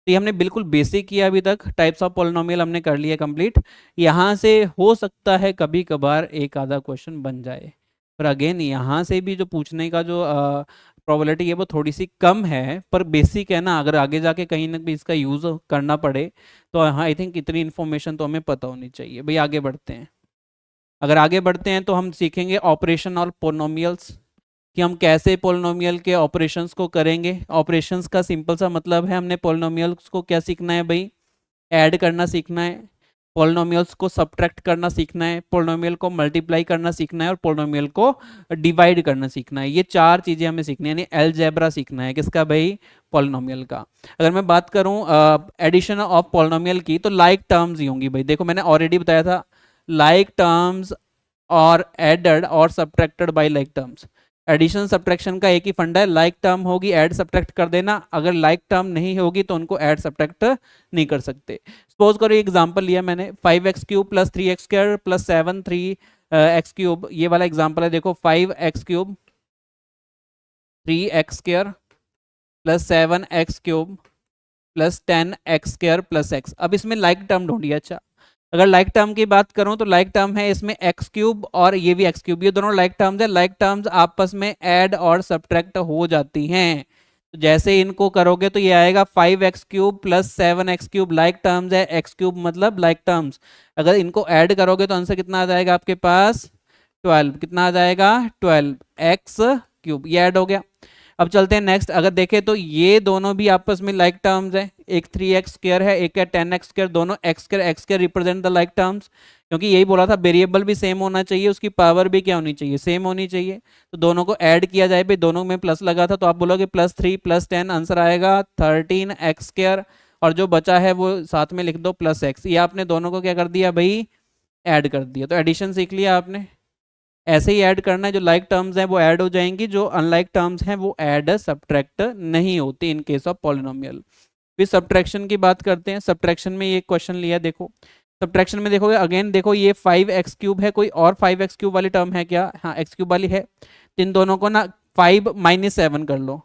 Speaker 1: तो ये हमने बिल्कुल बेसिक किया अभी तक, टाइप्स ऑफ पोलिनोमियल हमने कर लिया कंप्लीट। यहाँ से हो सकता है कभी कभार एक आधा क्वेश्चन बन जाए, पर अगेन यहाँ से भी जो पूछने का जो प्रोबेबिलिटी है वो थोड़ी सी कम है, पर बेसिक है ना। अगर आगे जाके कहीं ना कहीं इसका यूज करना पड़े तो हाँ, आई थिंक इतनी इन्फॉर्मेशन तो हमें पता होनी चाहिए भाई। आगे बढ़ते हैं। अगर आगे बढ़ते हैं तो हम सीखेंगे ऑपरेशन और पोलिनोमियल्स, कि हम कैसे पोलिनोमियल के ऑपरेशंस को करेंगे। ऑपरेशंस का सिंपल सा मतलब है, हमने पोलिनोमियल्स को क्या सीखना है भाई, ऐड करना सीखना है, पोलिनोमियल्स को सब्ट्रैक्ट करना सीखना है, पोलिनोमियल को मल्टीप्लाई करना सीखना है, और पोलिनोमियल को डिवाइड करना सीखना है। ये 4 चीजें हमें सीखनी है, यानी अलजेब्रा सीखना है किसका भाई, पोलिनोमियल का। अगर मैं बात करूं एडिशन ऑफ पोलिनोमियल की, तो लाइक टर्म्स ही होंगी भाई। देखो मैंने ऑलरेडी बताया था, लाइक टर्म्स और एडेड और subtracted by like terms. Addition subtraction का एक ही फंडा है, लाइक टर्म होगी ऐड सब्ट्रैक्ट कर देना, अगर लाइक टर्म नहीं होगी तो उनको ऐड सब्ट्रैक्ट नहीं कर सकते। सपोज करो एग्जांपल लिया मैंने, 5x³ + 3x² + 7 3x³, ये वाला एग्जांपल है। देखो 5x³ 3x² + 7x³ + 10x² + x। अब इसमें लाइक टर्म ढूंढिए। अच्छा, अगर लाइक टर्म की बात करूं तो लाइक टर्म है इसमें x³ और ये भी x³, ये दोनों लाइक टर्म्स है। लाइक टर्म्स आपस में ऐड और सब्ट्रैक्ट हो जाती हैं, तो जैसे इनको करोगे तो ये आएगा 5x³ + 7x³, लाइक टर्म्स है, x³ मतलब लाइक टर्म्स। अगर इनको ऐड करोगे तो आंसर कितना आ जाएगा आपके पास, 12। कितना आ जाएगा, 12x³, ये ऐड हो गया। अब चलते हैं नेक्स्ट। अगर देखें तो ये दोनों भी आपस में लाइक टर्म्स है, एक 3x² है, एक है 10x², दोनों x² represent the like terms. क्योंकि यही बोला था वेरिएबल भी सेम होना चाहिए, उसकी पावर भी क्या होनी चाहिए, सेम होनी चाहिए। तो दोनों को ऐड किया जाए भाई, दोनों में प्लस लगा था तो आप बोलोगे +3 + 10, आंसर आएगा 13x²। और जो बचा है वो साथ में लिख दो +x। ये आपने दोनों को क्या कर दिया भाई, ऐड कर दिया। तो एडिशन सीख लिया आपने। ऐसे ही ऐड करना है, जो लाइक टर्म्स हैं वो ऐड हो जाएंगी, जो अनलाइक टर्म्स हैं वो ऐड सब्ट्रैक्ट नहीं होती इन केस ऑफ पॉलिनोमियल। फिर सब्ट्रैक्शन की बात करते हैं। सब्ट्रैक्शन में ये क्वेश्चन लिया, देखो सब्ट्रैक्शन में देखोगे अगेन, देखो ये 5x³ है, कोई और 5x³ वाली टर्म है क्या, हाँ x³ वाली है। तो इन दोनों को ना 5 - 7 कर लो।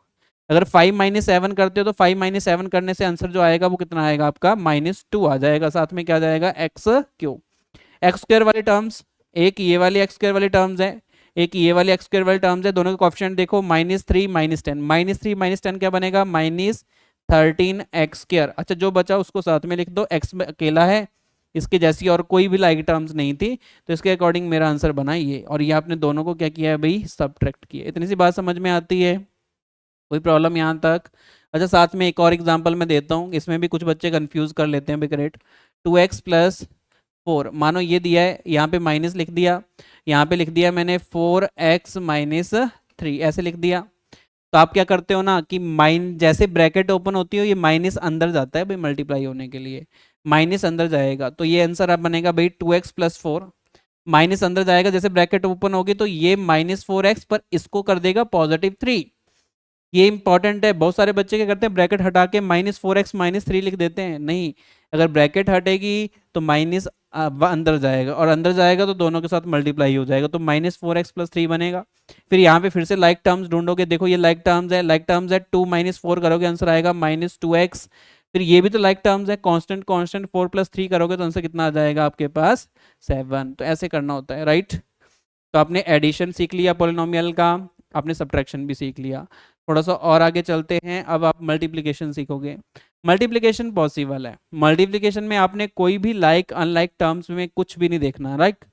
Speaker 1: अगर 5 - 7 करते हो तो 5 - 7 करने से आंसर जो आएगा वो कितना आएगा आपका, -2 आ जाएगा। साथ में क्या आ जाएगा, x³। x² वाली टर्म्स, एक ये वाली x² वाली टर्म्स है, एक ये वाली x² वाली टर्म्स है। दोनों के कोएफिशिएंट देखो, -3 - 10, -3 - 10 क्या बनेगा, -13x²। अच्छा जो बचा उसको साथ में लिख दो, x में अकेला है, इसके जैसी और कोई भी लाइक टर्म्स नहीं थी, तो इसके अकॉर्डिंग मेरा आंसर बना ये। और ये आपने दोनों को क्या किया है भाई, सब्ट्रैक्ट किया। इतनी सी बात समझ में आती है, कोई प्रॉब्लम यहाँ तक। अच्छा साथ में एक और एग्जांपल मैं देता हूँ, इसमें भी कुछ बच्चे कंफ्यूज कर लेते हैं करेक्ट। 2x + 4, मानो ये दिया है, यहाँ पे माइनस लिख दिया, यहाँ पे लिख दिया मैंने 4x - 3, ऐसे लिख दिया। तो आप क्या करते हो ना कि जैसे ब्रैकेट ओपन होती है ये माइनस अंदर जाता है भाई, मल्टीप्लाई होने के लिए माइनस अंदर जाएगा। तो ये आंसर अब बनेगा भाई 2x + 4, माइनस अंदर जाएगा, जैसे ब्रैकेट ओपन होगी तो ये -4x, पर इसको कर देगा +3। ये इंपॉर्टेंट है, बहुत सारे बच्चे क्या करते हैं ब्रैकेट हटा के -4x -3 लिख देते हैं। नहीं, अगर ब्रैकेट हटेगी तो माइनस अंदर जाएगा, और अंदर जाएगा तो दोनों के साथ मल्टीप्लाई हो जाएगा, तो -4x + 3 बनेगा। फिर यहाँ पे फिर से लाइक टर्म्स ढूंढोगे, देखो ये लाइक टर्म्स है, लाइक टर्म्स है, 2 - 4 करोगे आंसर आएगा -2x। फिर ये भी तो लाइक टर्म्स है, कांस्टेंट कांस्टेंट 4 + 3 करोगे तो आंसर कितना आ जाएगा आपके पास, 7। तो ऐसे करना होता है, राइट। तो आपने एडिशन सीख लिया पॉलिनोमियल का, आपने सब्ट्रैक्शन भी सीख लिया। थोड़ा सा और आगे चलते हैं, अब आप मल्टीप्लिकेशन सीखोगे। मल्टीप्लिकेशन पॉसिबल है, मल्टीप्लिकेशन में आपने कोई भी लाइक अनलाइक टर्म्स में कुछ भी नहीं देखना, राइट।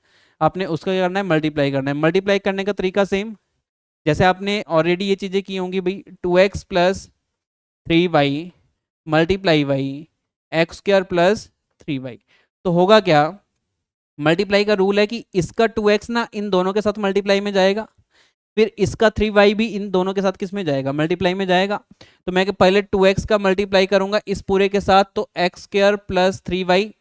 Speaker 1: आपने उसका क्या करना है, मल्टीप्लाई करना है। मल्टीप्लाई करने का तरीका सेम, जैसे आपने ऑलरेडी ये चीज़ें की होंगी भाई, 2x + 3y multiply y, x² + 3y। तो होगा क्या, मल्टीप्लाई का रूल है कि इसका 2x ना इन दोनों के साथ मल्टीप्लाई में जाएगा, फिर इसका 3y भी इन दोनों के साथ किस में जाएगा, मल्टीप्लाई में जाएगा। तो मैं पहले 2x का मल्टीप्लाई करूंगा इस पूरे के साथ, तो x² + 3y।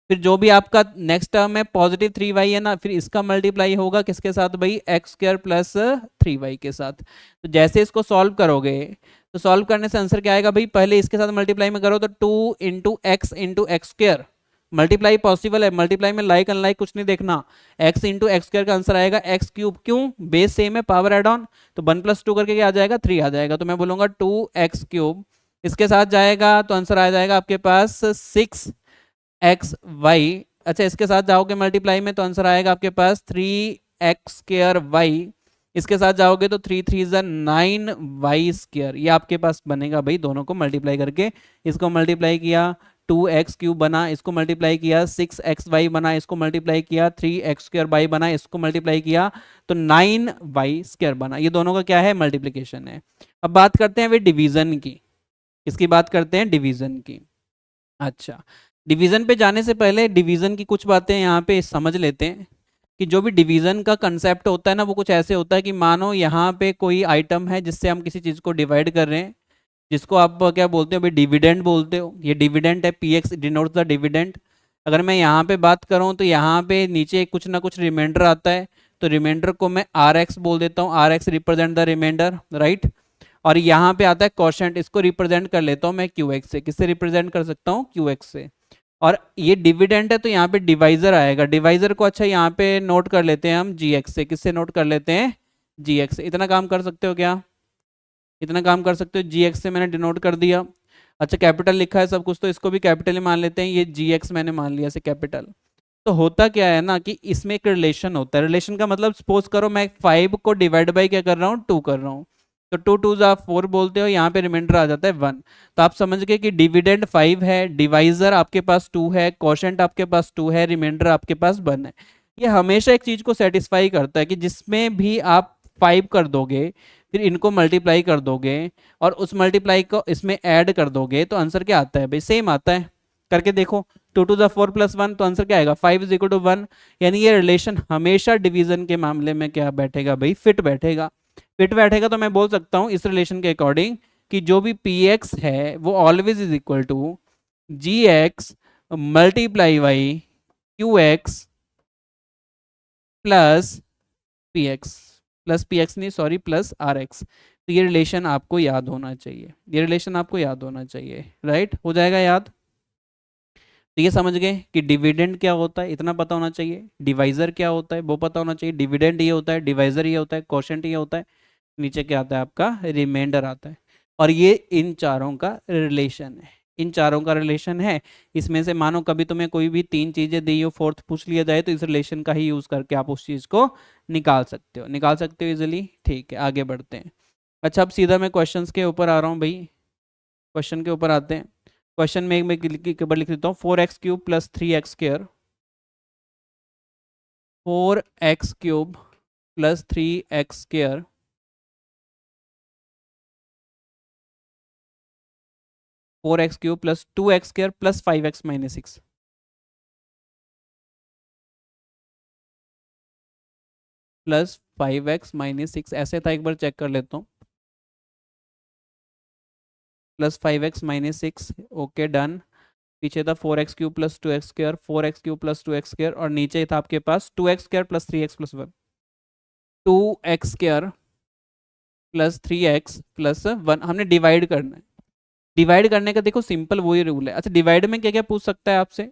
Speaker 1: फिर जो भी आपका नेक्स्ट टर्म है +3y है ना, फिर इसका मल्टीप्लाई होगा किसके साथ भाई, x² + 3y के साथ। तो जैसे इसको सॉल्व करोगे तो सॉल्व करने से आंसर क्या आएगा भाई, पहले इसके साथ मल्टीप्लाई में करो तो 2 × x × x²। मल्टीप्लाई पॉसिबल है, मल्टीप्लाई में लाइक अनलाइक कुछ नहीं देखना। x × x² का आंसर आएगा x³, क्यों, बेस सेम है, पावर एड ऑन, तो 1 + 2 करके क्या आ जाएगा, 3 आ जाएगा। तो मैं बोलूंगा 2x³, इसके साथ जाएगा तो आंसर आ जाएगा आपके पास 6xy। अच्छा इसके साथ जाओगे मल्टीप्लाई में तो आंसर आएगा आपके पास 3x²y। इसके साथ जाओगे तो 3 × 3 = 9y²। ये आपके पास बनेगा भाई, दोनों को मल्टीप्लाई करके, इसको मल्टीप्लाई किया 2x³ बना, इसको मल्टीप्लाई किया 6xy बना, इसको मल्टीप्लाई किया 3x² बना, इसको मल्टीप्लाई किया तो 9y² बना। ये दोनों का क्या है, मल्टीप्लिकेशन है। अब बात करते हैं वे डिवीजन की, इसकी बात करते हैं डिवीजन की। अच्छा डिवीजन पे जाने से पहले डिवीजन की कुछ बातें यहाँ पे समझ लेते हैं कि जो भी डिवीजन का कंसेप्ट होता है ना, वो कुछ ऐसे होता है कि मानो यहाँ पे कोई आइटम है जिससे हम किसी चीज़ को डिवाइड कर रहे हैं, जिसको आप क्या बोलते हो भाई, डिविडेंड बोलते हो। ये डिविडेंड है, px डिनोट्स द डिविडेंड। अगर मैं यहाँ पे बात करूँ तो यहाँ पे नीचे कुछ ना कुछ रिमाइंडर आता है, तो रिमाइंडर को मैं rx बोल देता हूँ, rx represent the remainder, right. और यहाँ पे आता है क्वोशंट, इसको रिप्रेजेंट कर लेता हूँ मैं qx से। किससे रिप्रेजेंट कर सकता हूँ, qx से। और ये डिविडेंड है तो यहाँ पे डिवाइजर आएगा, डिवाइजर को अच्छा यहाँ पे नोट कर लेते हैं हम gx से। किससे नोट कर लेते हैं, gx से। इतना काम कर सकते हो क्या, इतना काम कर सकते हो, gx से मैंने डिनोट कर दिया। अच्छा कैपिटल लिखा है सब कुछ, तो इसको भी कैपिटल ही मान लेते हैं, ये gx मैंने मान लिया से कैपिटल। तो होता क्या है ना कि इसमें एक रिलेशन होता है। रिलेशन का मतलब सपोज करो मैं 5 को डिवाइड बाई क्या कर रहा हूँ, 2 कर रहा हूँ, तो 2 × 2 = 4 बोलते हो, यहाँ पे रिमाइंडर आ जाता है 1। तो आप समझ गए कि डिविडेंड 5 है, डिवाइजर आपके पास 2 है, क्वोशंट आपके पास 2 है, रिमाइंडर आपके पास 1 है। ये हमेशा एक चीज को सेटिस्फाई करता है कि जिसमें भी आप 5 कर दोगे, फिर इनको मल्टीप्लाई कर दोगे और उस मल्टीप्लाई को इसमें ऐड कर दोगे, तो आंसर क्या आता है भाई, सेम आता है। करके देखो, 2 टू द 4 प्लस 1, तो आंसर क्या आएगा 5 इज इक्वल टू 1। यानी ये रिलेशन हमेशा डिवीजन के मामले में क्या बैठेगा भाई, फिट बैठेगा। फिट बैठेगा तो मैं बोल सकता हूं इस रिलेशन के अकॉर्डिंग कि जो भी पी एक्स है वो always is equal to g x multiply by q x plus p x, plus p x नहीं सॉरी प्लस आर एक्स। तो ये रिलेशन आपको याद होना चाहिए, ये रिलेशन आपको याद होना चाहिए, राइट, हो जाएगा याद। तो ये समझ गए कि डिविडेंड क्या होता है, इतना पता होना चाहिए। डिवाइजर क्या होता है वो पता होना चाहिए। डिविडेंड ये होता है, डिवाइजर ये होता है, क्वोशंट ये होता है, नीचे क्या आता है आपका रिमाइंडर आता है। और ये इन चारों का रिलेशन है, इन चारों का रिलेशन है। इसमें से मानो कभी तुम्हें कोई भी तीन चीजें दी हो, फोर्थ पूछ लिया जाए, तो इस रिलेशन का ही यूज करके आप उस चीज को निकाल सकते हो, निकाल सकते हो इजिली। ठीक है, आगे बढ़ते हैं। अच्छा, अब सीधा मैं क्वेश्चंस के ऊपर आ रहा हूँ भाई, क्वेश्चन के ऊपर आते हैं। क्वेश्चन में मैं लिख देता हूँ 4x³ plus 3x², 4x³ plus 3x², 4x³ plus 2x² plus 5x minus 6, plus 5x minus 6 ऐसे था, एक बार चेक कर लेता हूँ। Plus 5x minus 6, okay done. पीछे था 4x³ plus 2x², 4x³ plus 2x² और नीचे था आपके पास 2x² plus 3x plus 1, 2x² plus 3x plus 1। हमने डिवाइड करना है, डिवाइड करने का देखो सिंपल वही रूल है। अच्छा, डिवाइड में क्या क्या पूछ सकता है आपसे,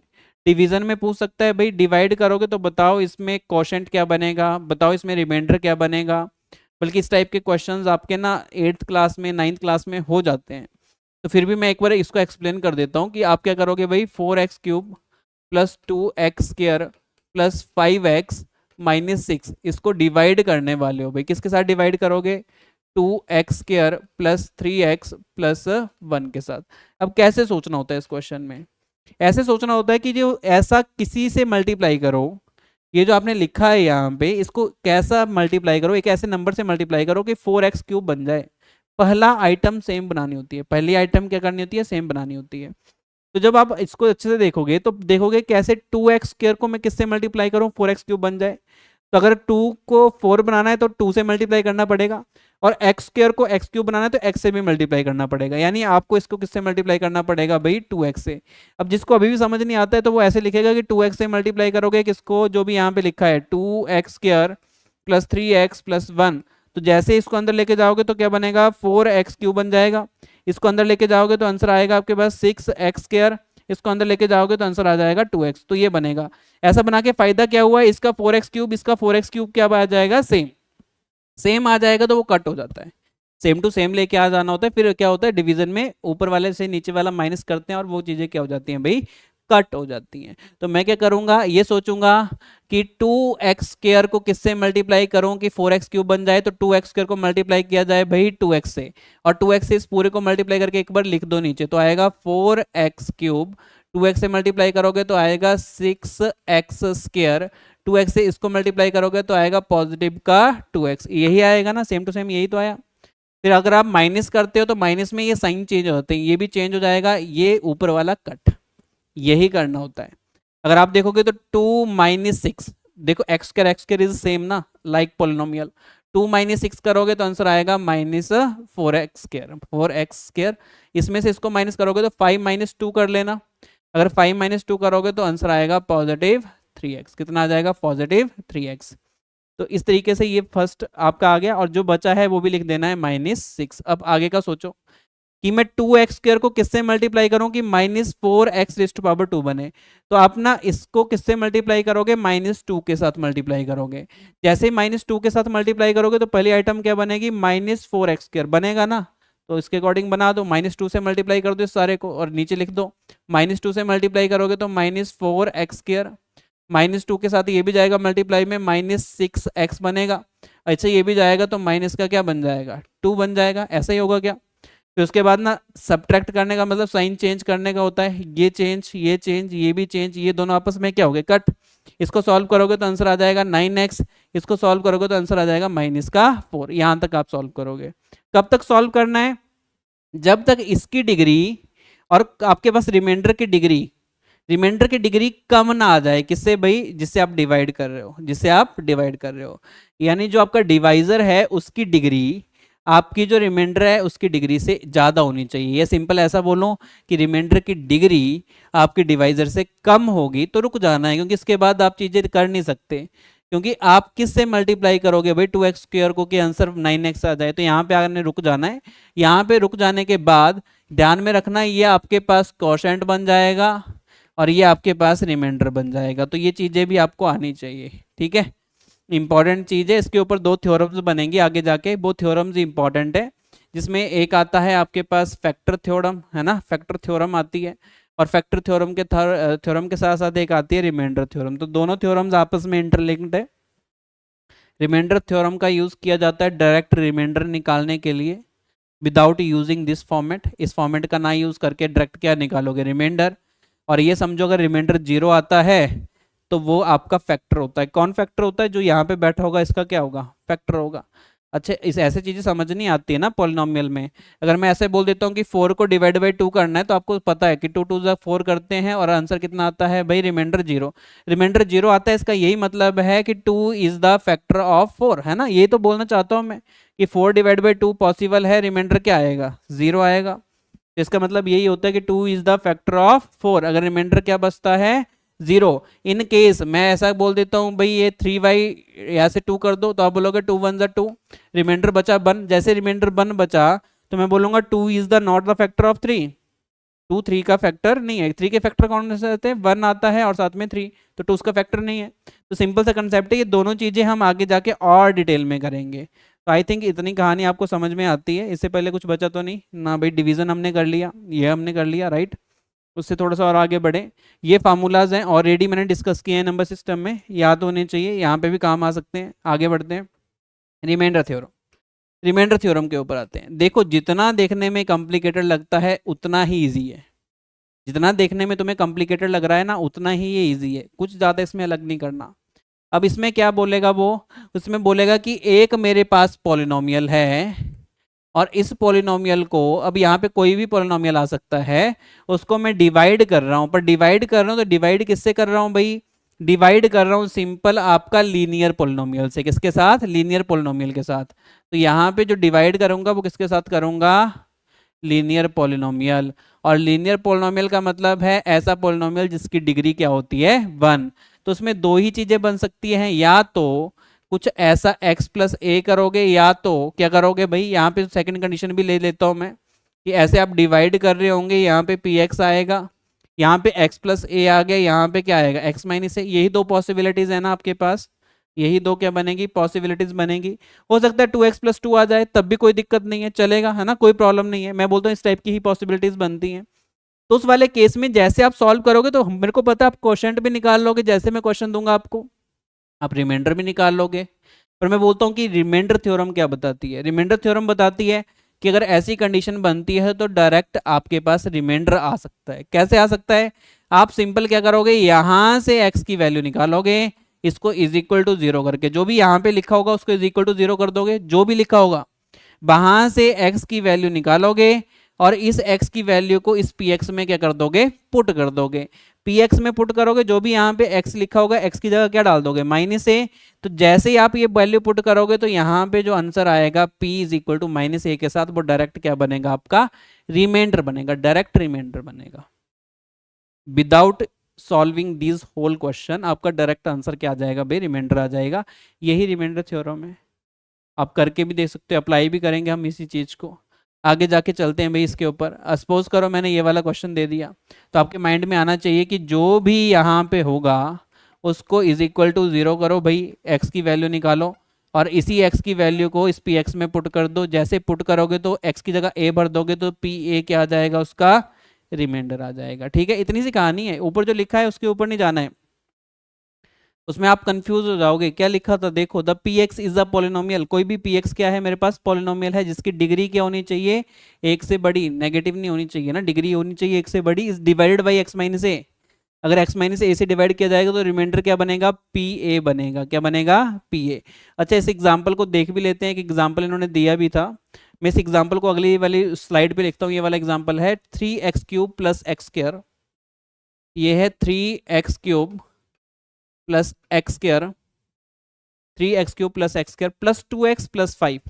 Speaker 1: डिवीजन में पूछ सकता है भाई डिवाइड करोगे तो बताओ इसमें क्वोशंट क्या बनेगा, बताओ इसमें रिमाइंडर क्या बनेगा। बल्कि इस टाइप के क्वेश्चंस आपके ना 8th क्लास में 9th क्लास में हो जाते हैं। तो फिर भी मैं एक बार इसको एक्सप्लेन कर देता हूँ कि आप क्या करोगे भाई, 4x³ plus 2x² plus 5x minus 6 इसको डिवाइड करने वाले हो भाई, किसके साथ डिवाइड करोगे, 2x² प्लस 3x प्लस 1 के साथ। अब कैसे सोचना होता है इस क्वेश्चन में, ऐसे सोचना होता है कि जो ऐसा किसी से मल्टीप्लाई करो, ये जो आपने लिखा है यहाँ पे इसको कैसा मल्टीप्लाई करो, एक ऐसे नंबर से मल्टीप्लाई करो कि 4x³ बन जाए। पहला आइटम सेम बनानी होती है, पहली आइटम क्या करनी होती है, सेम बनानी होती है। तो जब आप इसको अच्छे से देखोगे तो देखोगे कैसे 2x² को मैं किससे मल्टीप्लाई करूं 4x³ बन जाए। तो अगर 2 को 4 बनाना है तो 2 से मल्टीप्लाई करना पड़ेगा, और x² को x³ बनाना है तो x से भी मल्टीप्लाई करना पड़ेगा। यानी आपको इसको किससे मल्टीप्लाई करना पड़ेगा भाई, 2x से। अब जिसको अभी भी समझ नहीं आता है तो वो ऐसे लिखेगा कि 2x से मल्टीप्लाई करोगे किसको, जो भी यहाँ पे लिखा है 2x² प्लस 3x प्लस 1। तो जैसे इसको अंदर लेके जाओगे तो क्या बनेगा, 4x³ बन जाएगा। इसको अंदर लेके जाओगे तो आंसर आएगा आपके पास 6x², इसको अंदर लेके जाओगे तो आंसर आ जाएगा 2x। तो ये बनेगा। ऐसा बना के फायदा क्या हुआ, इसका 4x³ इसका 4x³ क्या आ जाएगा, सेम। सेम आ जाएगा तो वो कट हो जाता है, सेम टू सेम लेके आ जाना होता है। फिर क्या होता है डिवीजन में ऊपर वाले से नीचे वाला माइनस करते हैं और वो चीजें क्या हो जाती हैं भाई, कट हो जाती हैं। तो मैं क्या करूंगा, ये सोचूंगा कि 2x² को किससे मल्टीप्लाई करूं कि 4x³ बन जाए। तो 2x² को मल्टीप्लाई किया जाए भाई 2x से, और 2x से इस पूरे को मल्टीप्लाई करके एक बार लिख दो नीचे, तो आएगा 4x³। 2x से मल्टीप्लाई करोगे तो आएगा 6x²। 2x से इसको मल्टीप्लाई करोगे तो आएगा पॉजिटिव का 2x, यही आएगा ना, सेम टू सेम यही तो आया। फिर अगर आप माइनस करते हो तो माइनस में ये साइन चेंज हो जाते हैं, ये भी चेंज हो जाएगा, ये ऊपर वाला कट, यही करना होता है। अगर आप देखोगे तो 2 माइनस 6, देखो x² इज सेम ना, लाइक पोलिनोमियल। 2 माइनस 6 करोगे तो आंसर आएगा माइनस 4x²। इसमें से इसको माइनस करोगे तो 5 माइनस 2 कर लेना, अगर 5 माइनस 2 करोगे तो आंसर आएगा पॉजिटिव 3x। कितना आ जाएगा, पॉजिटिव 3x। तो इस तरीके से ये फर्स्ट आपका आ गया, और जो बचा है वो भी लिख देना है -6। अब आगे का सोचो कि मैं 2x² को किससे मल्टीप्लाई करूं कि -4x⁻² बने। तो आप ना इसको किससे मल्टीप्लाई करोगे, -2 के साथ मल्टीप्लाई करोगे। जैसे ही -2 के साथ मल्टीप्लाई करोगे तो पहली आइटम क्या बनेगी, -4x² बनेगा ना। तो इसके अकॉर्डिंग बना दो, -2 से मल्टीप्लाई कर दो इस सारे को और नीचे लिख दो। -2 से मल्टीप्लाई करोगे तो -4x², -2 के साथ ये भी जाएगा मल्टीप्लाई में, -6x बनेगा। अच्छा, ये भी जाएगा तो माइनस का क्या बन जाएगा, 2 बन जाएगा। ऐसा ही होगा क्या। फिर उसके बाद ना सब्ट्रैक्ट करने का मतलब साइन चेंज करने का होता है, ये चेंज ये चेंज ये भी चेंज, ये दोनों आपस में क्या हो गए, कट। इसको सॉल्व करोगे तो आंसर आ जाएगा 9x, इसको सॉल्व करोगे तो आंसर आ जाएगा -4। यहां तक आप सॉल्व करोगे। कब तक सॉल्व करना है, जब तक इसकी डिग्री और आपके पास रिमाइंडर की डिग्री रिमाइंडर की डिग्री कम ना आ जाए, किससे भाई, जिससे आप डिवाइड कर रहे हो, जिससे आप डिवाइड कर रहे हो, यानी जो आपका डिवाइजर है उसकी डिग्री आपकी जो रिमाइंडर है उसकी डिग्री से ज्यादा होनी चाहिए। ये सिंपल ऐसा बोलो कि रिमाइंडर की डिग्री आपकी डिवाइजर से कम होगी तो रुक जाना है, क्योंकि इसके बाद आप चीजें कर नहीं सकते, क्योंकि आप किससे मल्टीप्लाई करोगे भाई 2x² को, कि आंसर 9x आ जाए, तो यहाँ पे आपने रुक जाना है। यहाँ पे रुक जाने के बाद ध्यान में रखना ये आपके पास क्वोशेंट बन जाएगा और ये आपके पास रिमाइंडर बन जाएगा, तो ये चीजें भी आपको आनी चाहिए, ठीक है। इंपॉर्टेंट चीज है, इसके ऊपर दो थ्योरम्स बनेंगे आगे जाके, वो थ्योरम्स इंपॉर्टेंट है, जिसमें एक आता है आपके पास फैक्टर थ्योरम, है ना, फैक्टर थ्योरम आती है, और फैक्टर थ्योरम के साथ साथ एक आती है रिमाइंडर थ्योरम, तो दोनों थ्योरम्स आपस में इंटरलिंक्ड है। रिमाइंडर थ्योरम का यूज किया जाता है डायरेक्ट रिमाइंडर निकालने के लिए विदाउट यूजिंग दिस फॉर्मेट, इस फॉर्मेट का ना यूज करके डायरेक्ट क्या निकालोगे, रिमाइंडर। और ये समझो अगर रिमाइंडर 0 आता है तो वो आपका फैक्टर होता है। कौन फैक्टर होता है, जो यहाँ पे बैठा होगा इसका क्या होगा, फैक्टर होगा। अच्छा, इस ऐसे चीजें समझ नहीं आती है ना पॉलिनोमियल में। अगर मैं ऐसे बोल देता हूँ कि 4 को डिवाइड बाई 2 करना है, तो आपको पता है कि 2 2 जा 4 करते हैं और आंसर कितना आता है भाई, रिमाइंडर 0। रिमाइंडर 0 आता है, इसका यही मतलब है कि 2 इज द फैक्टर ऑफ 4, है ना, ये तो बोलना चाहता हूँ मैं कि 4 डिवाइड बाई 2 पॉसिबल है, रिमाइंडर क्या आएगा, 0 आएगा। तो इसका मतलब यही होता है कि 2 इज द फैक्टर ऑफ 4, अगर रिमाइंडर क्या बचता है, 0। इन केस मैं ऐसा बोल देता हूँ भाई ये 3y यहाँ से 2 कर दो, तो आप बोलोगे 2 1 2, रिमाइंडर बचा 1, जैसे रिमाइंडर 1 बचा तो मैं बोलूंगा 2 is the not the factor of 3, 2 3 का फैक्टर नहीं है। 3 के फैक्टर कौन से आते हैं, 1 आता है और साथ में 3, तो 2 उसका फैक्टर नहीं है। तो सिंपल सा कंसेप्ट है, ये दोनों चीजें हम आगे जाके और डिटेल में करेंगे। तो आई थिंक इतनी कहानी आपको समझ में आती है। इससे पहले कुछ बचा तो नहीं ना भाई, डिवीजन हमने कर लिया, ये हमने कर लिया, राइट। उससे थोड़ा सा और आगे बढ़े, ये फार्मूलाज हैं ऑलरेडी मैंने डिस्कस किए हैं नंबर सिस्टम में, याद होने चाहिए, यहाँ पे भी काम आ सकते हैं। आगे बढ़ते हैं, रिमाइंडर थ्योरम। रिमाइंडर थ्योरम के ऊपर आते हैं। देखो जितना देखने में कॉम्प्लिकेटेड लगता है उतना ही ईजी है, जितना देखने में तुम्हें कॉम्प्लिकेटेड लग रहा है ना उतना ही ये ईजी है, कुछ ज़्यादा इसमें अलग नहीं करना। अब इसमें क्या बोलेगा वो, उसमें बोलेगा कि एक मेरे पास पॉलिनोमियल है और इस पॉलिनोमियल को, अब यहाँ पे कोई भी पॉलिनोमियल आ सकता है, उसको मैं डिवाइड कर रहा हूँ, पर डिवाइड कर रहा हूँ तो डिवाइड किससे कर रहा हूँ भाई, डिवाइड कर रहा हूँ सिंपल आपका लीनियर पॉलिनोमियल से। किसके साथ, लीनियर पॉलिनोमियल के साथ। तो यहाँ पे जो डिवाइड करूंगा वो किसके साथ करूंगा, लीनियर पॉलिनोमियल। और लीनियर पॉलिनोमियल का मतलब है ऐसा पॉलिनोमियल जिसकी डिग्री क्या होती है, 1। तो उसमें दो ही चीजें बन सकती हैं, या तो कुछ ऐसा x प्लस ए करोगे, या तो क्या करोगे भाई, यहाँ पे सेकंड कंडीशन भी ले लेता हूँ मैं, कि ऐसे आप डिवाइड कर रहे होंगे, यहाँ पे पी एक्स आएगा, यहाँ पे x प्लस ए आ गया, यहाँ पे क्या आएगा x माइनस ए। यही दो पॉसिबिलिटीज है ना आपके पास, यही दो क्या बनेगी, पॉसिबिलिटीज बनेगी। हो सकता है 2x प्लस 2 आ जाए, तब भी कोई दिक्कत नहीं है, चलेगा, है ना, कोई प्रॉब्लम नहीं है। मैं बोलता हूँ इस टाइप की ही पॉसिबिलिटीज बनती हैं। तो उस वाले केस में जैसे आप सॉल्व करोगे तो मेरे को पता है आप क्वेश्चन भी निकाल लोगे, जैसे मैं क्वेश्चन दूंगा आपको आप रिमाइंडर भी निकाल लोगे। पर मैं बोलता हूँ कि रिमाइंडर थ्योरम क्या बताती है, रिमाइंडर थ्योरम बताती है कि अगर ऐसी कंडीशन बनती है तो डायरेक्ट आपके पास रिमाइंडर आ सकता है। कैसे आ सकता है, आप सिंपल क्या करोगे, यहां से x की वैल्यू निकालोगे, इसको इज इक्वल टू 0 करके, जो भी यहाँ पे लिखा होगा उसको इज इक्वल टू 0 कर दोगे, जो भी लिखा होगा वहां से x की वैल्यू निकालोगे और इस x की वैल्यू को इस px में क्या कर दोगे, पुट कर दोगे। px में पुट करोगे, जो भी यहाँ पे x लिखा होगा x की जगह क्या डाल दोगे, माइनस ए। तो जैसे ही आप ये वैल्यू पुट करोगे तो यहाँ पे जो आंसर आएगा p is equal to minus A के साथ, वो डायरेक्ट क्या बनेगा, आपका रिमाइंडर बनेगा, डायरेक्ट रिमाइंडर बनेगा। Without solving this whole question आपका डायरेक्ट आंसर क्या आ जाएगा भाई, रिमाइंडर आ जाएगा। यही रिमाइंडर थ्योरम है, आप करके भी देख सकते हो, अप्लाई भी करेंगे हम इसी चीज को। आगे जाके चलते हैं भाई इसके ऊपर। सपोज करो मैंने ये वाला क्वेश्चन दे दिया, तो आपके माइंड में आना चाहिए कि जो भी यहाँ पे होगा उसको इज इक्वल टू 0 करो भाई, x की वैल्यू निकालो और इसी x की वैल्यू को इस पी एक्स में पुट कर दो। जैसे पुट करोगे तो x की जगह a भर दोगे तो पी ए क्या आ जाएगा, उसका रिमाइंडर आ जाएगा। ठीक है, इतनी सी कहानी है, ऊपर जो लिखा है उसके ऊपर नहीं जाना है, उसमें आप कंफ्यूज हो जाओगे। क्या लिखा था देखो, the P x is a polynomial, कोई भी पी एक्स क्या है मेरे पास, पॉलिनोमियल है जिसकी डिग्री क्या होनी चाहिए, एक से बड़ी, नेगेटिव नहीं होनी चाहिए ना, डिग्री होनी चाहिए एक से बड़ी, is divided by X minus A. अगर x माइनस ए से डिवाइड किया जाएगा तो रिमाइंडर क्या बनेगा, पी ए बनेगा। क्या बनेगा, पी ए। अच्छा, इस एग्जाम्पल को देख भी लेते हैं, कि एग्जाम्पल इन्होंने दिया भी था। मैं इस एग्जाम्पल को अगली वाली स्लाइड पे लिखता हूँ। ये वाला एग्जाम्पल है 3x³ प्लस x²। ये है 3x³ plus x square, 3x³ plus x square plus 2x plus 5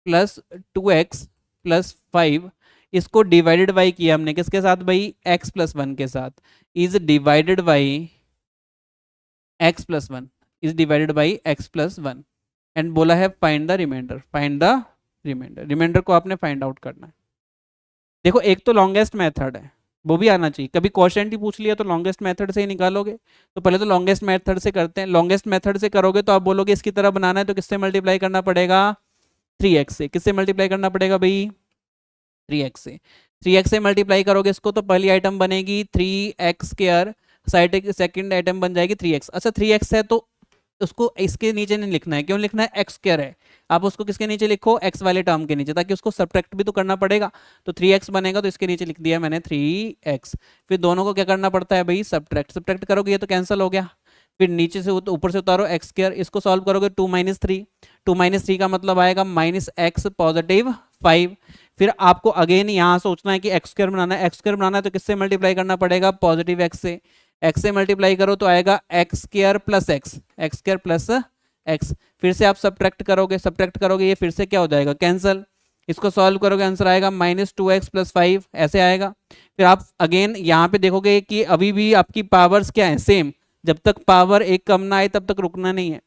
Speaker 1: plus 2x plus 5, इसको डिवाइडेड बाई किया हमने किसके साथ भाई, x प्लस 1 के साथ, is divided by x plus 1, is divided by x plus 1, and बोला है find the remainder, find the remainder, remainder को आपने फाइंड आउट करना है। देखो एक तो लॉन्गेस्ट मेथड है, वो भी आना चाहिए, कभी क्वेश्चन ही पूछ लिया तो लॉन्गेस्ट मेथड से ही निकालोगे, तो पहले तो लॉन्गेस्ट मेथड से करते हैं। लॉन्गेस्ट मेथड से करोगे तो आप बोलोगे इसकी तरह बनाना है तो किससे मल्टीप्लाई करना पड़ेगा, 3x से। किससे मल्टीप्लाई करना पड़ेगा भाई, 3x से। 3x से मल्टीप्लाई करोगे इसको तो पहली आइटम बनेगी 3x², साइड सेकंड आइटम बन जाएगी 3x। अच्छा 3x है तो उसको इसके नीचे नहीं लिखना है, क्यों लिखना है, x² है, आप उसको किसके नीचे लिखो, x वाले टर्म के नीचे, ताकि उसको सब्ट्रैक्ट भी तो करना पड़ेगा, तो 3x बनेगा तो इसके नीचे लिख दिया मैंने 3x। फिर दोनों को क्या करना पड़ता है भाई, सब्ट्रैक्ट, सब्ट्रैक्ट करोगे ये तो कैंसिल हो गया, फिर नीचे से ऊपर से उतारो x², इसको सॉल्व करोगे 2 - 3, 2 - 3 का मतलब आएगा -x पॉजिटिव 5। फिर आपको अगेन यहाँ सोचना है कि x² बनाना है, x² बनाना है तो किससे मल्टीप्लाई करना पड़ेगा, पॉजिटिव x से, x से मल्टीप्लाई करो तो आएगा x² plus x, x² plus x। फिर से आप सब्ट्रैक्ट करोगे, सब्ट्रैक्ट करोगे ये फिर से क्या हो जाएगा, कैंसिल, इसको सॉल्व करोगे आंसर आएगा -2x प्लस 5, ऐसे आएगा। फिर आप अगेन यहाँ पे देखोगे कि अभी भी आपकी पावर्स क्या है, सेम, जब तक पावर एक कम ना आए तब तक रुकना नहीं है।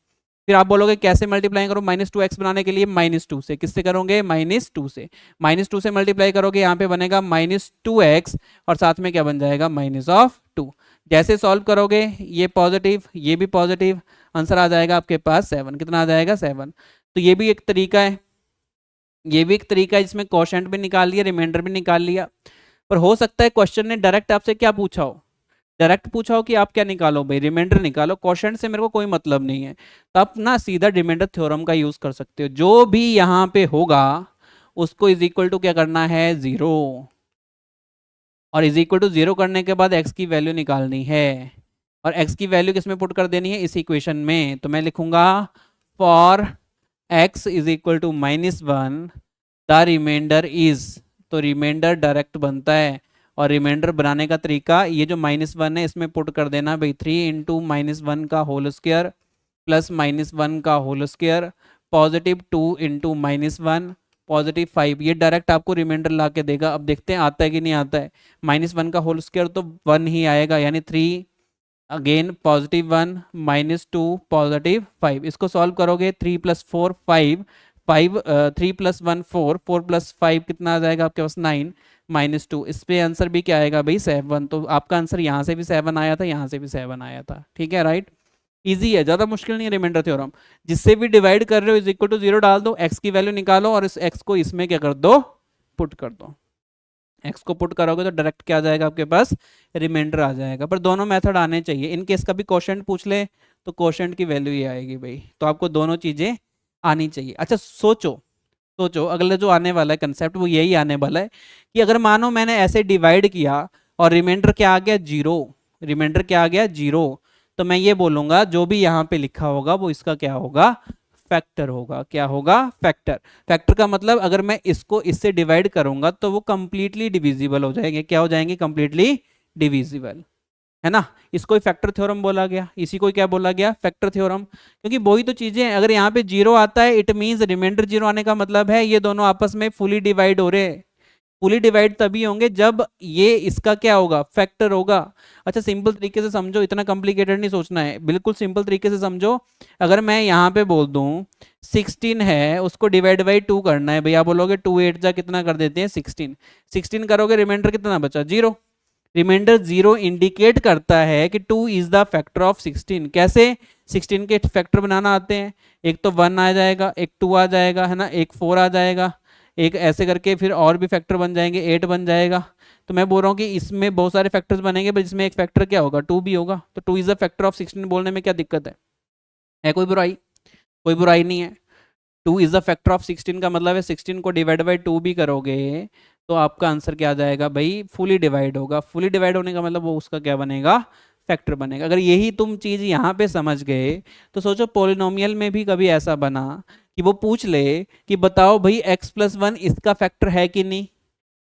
Speaker 1: फिर आप बोलोगे कैसे मल्टीप्लाई करो, -2x बनाने के लिए -2 से, किससे करोगे, -2 से, -2 से मल्टीप्लाई करोगे यहाँ पे बनेगा -2x और साथ में क्या बन जाएगा, -2। जैसे सॉल्व करोगे ये पॉजिटिव ये भी पॉजिटिव, आंसर आ जाएगा आपके पास 7। कितना आ जाएगा, 7। तो ये भी एक तरीका है, ये भी एक तरीका है जिसमें क्वोशंट भी निकाल लिया, रिमाइंडर भी निकाल लिया। पर हो सकता है क्वेश्चन ने डायरेक्ट आपसे क्या पूछा हो, डायरेक्ट पूछा हो कि आप क्या निकालो भाई, रिमाइंडर निकालो, क्वेश्चन से मेरे को कोई मतलब नहीं है, तो आप ना सीधा रिमाइंडर थ्योरम का यूज कर सकते हो। जो भी यहाँ पे होगा उसको इज इक्वल टू क्या करना है, 0, और इज इक्वल टू 0 करने के बाद x की वैल्यू निकालनी है, और x की वैल्यू किसमें पुट कर देनी है, इस इक्वेशन में। तो मैं लिखूंगा for x is equal to -1 the remainder is, तो रिमाइंडर डायरेक्ट बनता है, और रिमाइंडर बनाने का तरीका ये जो -1 है इसमें पुट कर देना भाई, 3 × -1 का होल स्क्वायर प्लस -1 का होल स्क्वायर, पॉजिटिव 2 × -1 पॉजिटिव 5, ये डायरेक्ट आपको रिमाइंडर ला के देगा। अब देखते हैं आता है कि नहीं आता है, -1 का होल स्क्वायर तो 1 ही आएगा, यानी 3 अगेन +1 -2 +5, इसको सॉल्व करोगे 3 + 4 5, 3 + 1 4, 4 + 5 कितना आ जाएगा आपके पास 9 -2, इस पे आंसर भी क्या आएगा भाई 7। तो आपका आंसर यहाँ से भी 7 आया था, यहाँ से भी 7 आया था, ठीक है राइट। इजी है, ज़्यादा मुश्किल नहीं है रिमाइंडर थ्योरम। जिससे भी डिवाइड कर रहे हो इज इक्वल टू 0 डाल दो, x की वैल्यू निकालो और इस x को इसमें क्या कर दो, पुट कर दो। x को पुट करोगे तो डायरेक्ट क्या आ जाएगा आपके पास, रिमाइंडर आ जाएगा। पर दोनों मेथड आने चाहिए, इन केस कभी क्वोशंट पूछ ले तो क्वोशंट की वैल्यू ये आएगी भाई, तो आपको दोनों चीज़ें आनी चाहिए। अच्छा सोचो, सोचो अगला जो आने वाला है कंसेप्ट वो यही आने वाला है कि अगर मानो मैंने ऐसे डिवाइड किया और रिमाइंडर क्या आ गया, 0, रिमाइंडर क्या आ गया, 0, तो मैं ये बोलूंगा जो भी यहाँ पे लिखा होगा वो इसका क्या होगा, फैक्टर होगा। क्या होगा, फैक्टर। फैक्टर का मतलब अगर मैं इसको इससे डिवाइड करूंगा तो वो कंप्लीटली डिविजिबल हो जाएंगे, क्या हो जाएंगे, कंप्लीटली डिविजिबल, है ना। इसको ही फैक्टर थ्योरम बोला गया, इसी को क्या बोला गया, फैक्टर थ्योरम। क्योंकि वही तो चीजें हैं, अगर यहाँ पे 0 आता है इट मींस रिमाइंडर 0 आने का मतलब है ये दोनों आपस में फुली डिवाइड हो रहे हैं। फुली डिवाइड तभी होंगे जब ये इसका क्या होगा, फैक्टर होगा। अच्छा सिंपल तरीके से समझो, इतना कॉम्प्लिकेटेड नहीं सोचना है, बिल्कुल सिंपल तरीके से समझो। अगर मैं यहाँ पे बोल दूं 16 है उसको डिवाइड बाई 2 करना है, भैया बोलोगे 2 8 जा कितना कर देते हैं 16, 16 करोगे रिमाइंडर कितना बचा, 0। रिमाइंडर 0 इंडिकेट करता है कि 2 इज द फैक्टर ऑफ 16। कैसे, 16 के फैक्टर बनाना आते हैं, एक तो 1 आ जाएगा, एक 2 आ जाएगा, है ना, एक 4 आ जाएगा, एक ऐसे करके फिर और भी फैक्टर बन जाएंगे, 8 बन जाएगा। तो मैं बोल रहा हूँ कि इसमें बहुत सारे फैक्टर्स बनेंगे पर इसमें एक फैक्टर क्या होगा, 2 भी होगा। तो 2 इज द फैक्टर ऑफ 16 बोलने में क्या दिक्कत है कोई बुराई, कोई बुराई नहीं है। 2 इज द फैक्टर ऑफ 16 का मतलब है 16 को डिवाइड बाई 2 भी करोगे तो आपका आंसर क्या आ जाएगा भाई, फुली डिवाइड होगा। फुली डिवाइड होने का मतलब वो उसका क्या बनेगा, फैक्टर बनेगा। अगर यही तुम चीज़ यहाँ पे समझ गए तो सोचो पॉलिनोमियल में भी कभी ऐसा बना कि वो पूछ ले कि बताओ भाई x + 1 इसका फैक्टर है कि नहीं,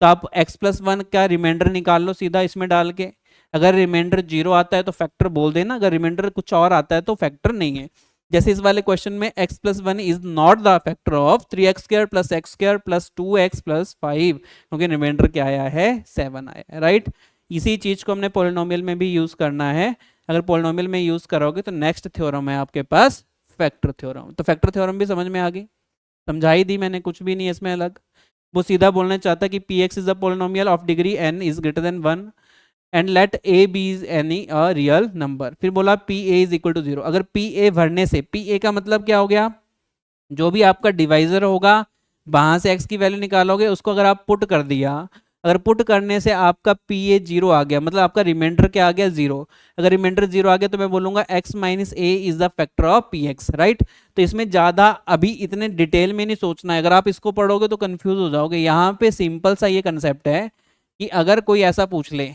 Speaker 1: तो आप x+1 का रिमाइंडर निकाल लो सीधा इसमें डाल के। अगर रिमाइंडर 0 आता है तो फैक्टर बोल देना, अगर रिमाइंडर कुछ और आता है तो फैक्टर नहीं है। जैसे इस वाले क्वेश्चन में x+1 is not the factor of 3x² + x² + 2x + 5, क्योंकि रिमाइंडर क्या आया है, 7 आया है, राइट। इसी चीज को हमने पोलिनोमियल में भी यूज करना है। अगर पोलिनोमियल में यूज करोगे तो नेक्स्ट थ्योरम है आपके पास फैक्टर थ्योरम। तो फैक्टर थ्योरम भी समझ में आ गई, समझा ही दी मैंने, कुछ भी नहीं है इसमें अलग। वो सीधा बोलना चाहता है कि px is a polynomial of degree n is greater than 1 and let a b is any a real number. फिर बोला pa इज इक्वल टू 0। अगर pa भरने से, pa का मतलब क्या हो गया, जो भी आपका डिवाइजर होगा वहां से x की वैल्यू निकालोगे, उसको अगर आप पुट कर दिया, अगर पुट करने से आपका pa 0 आ गया, मतलब आपका रिमाइंडर क्या आ गया, 0। अगर रिमाइंडर 0 आ गया तो मैं बोलूंगा x - a is the factor of px, right. तो इसमें ज्यादा अभी इतने डिटेल में नहीं सोचना है, अगर आप इसको पढ़ोगे तो कंफ्यूज हो जाओगे। यहाँ पे सिंपल सा ये कंसेप्ट है कि अगर कोई ऐसा पूछ ले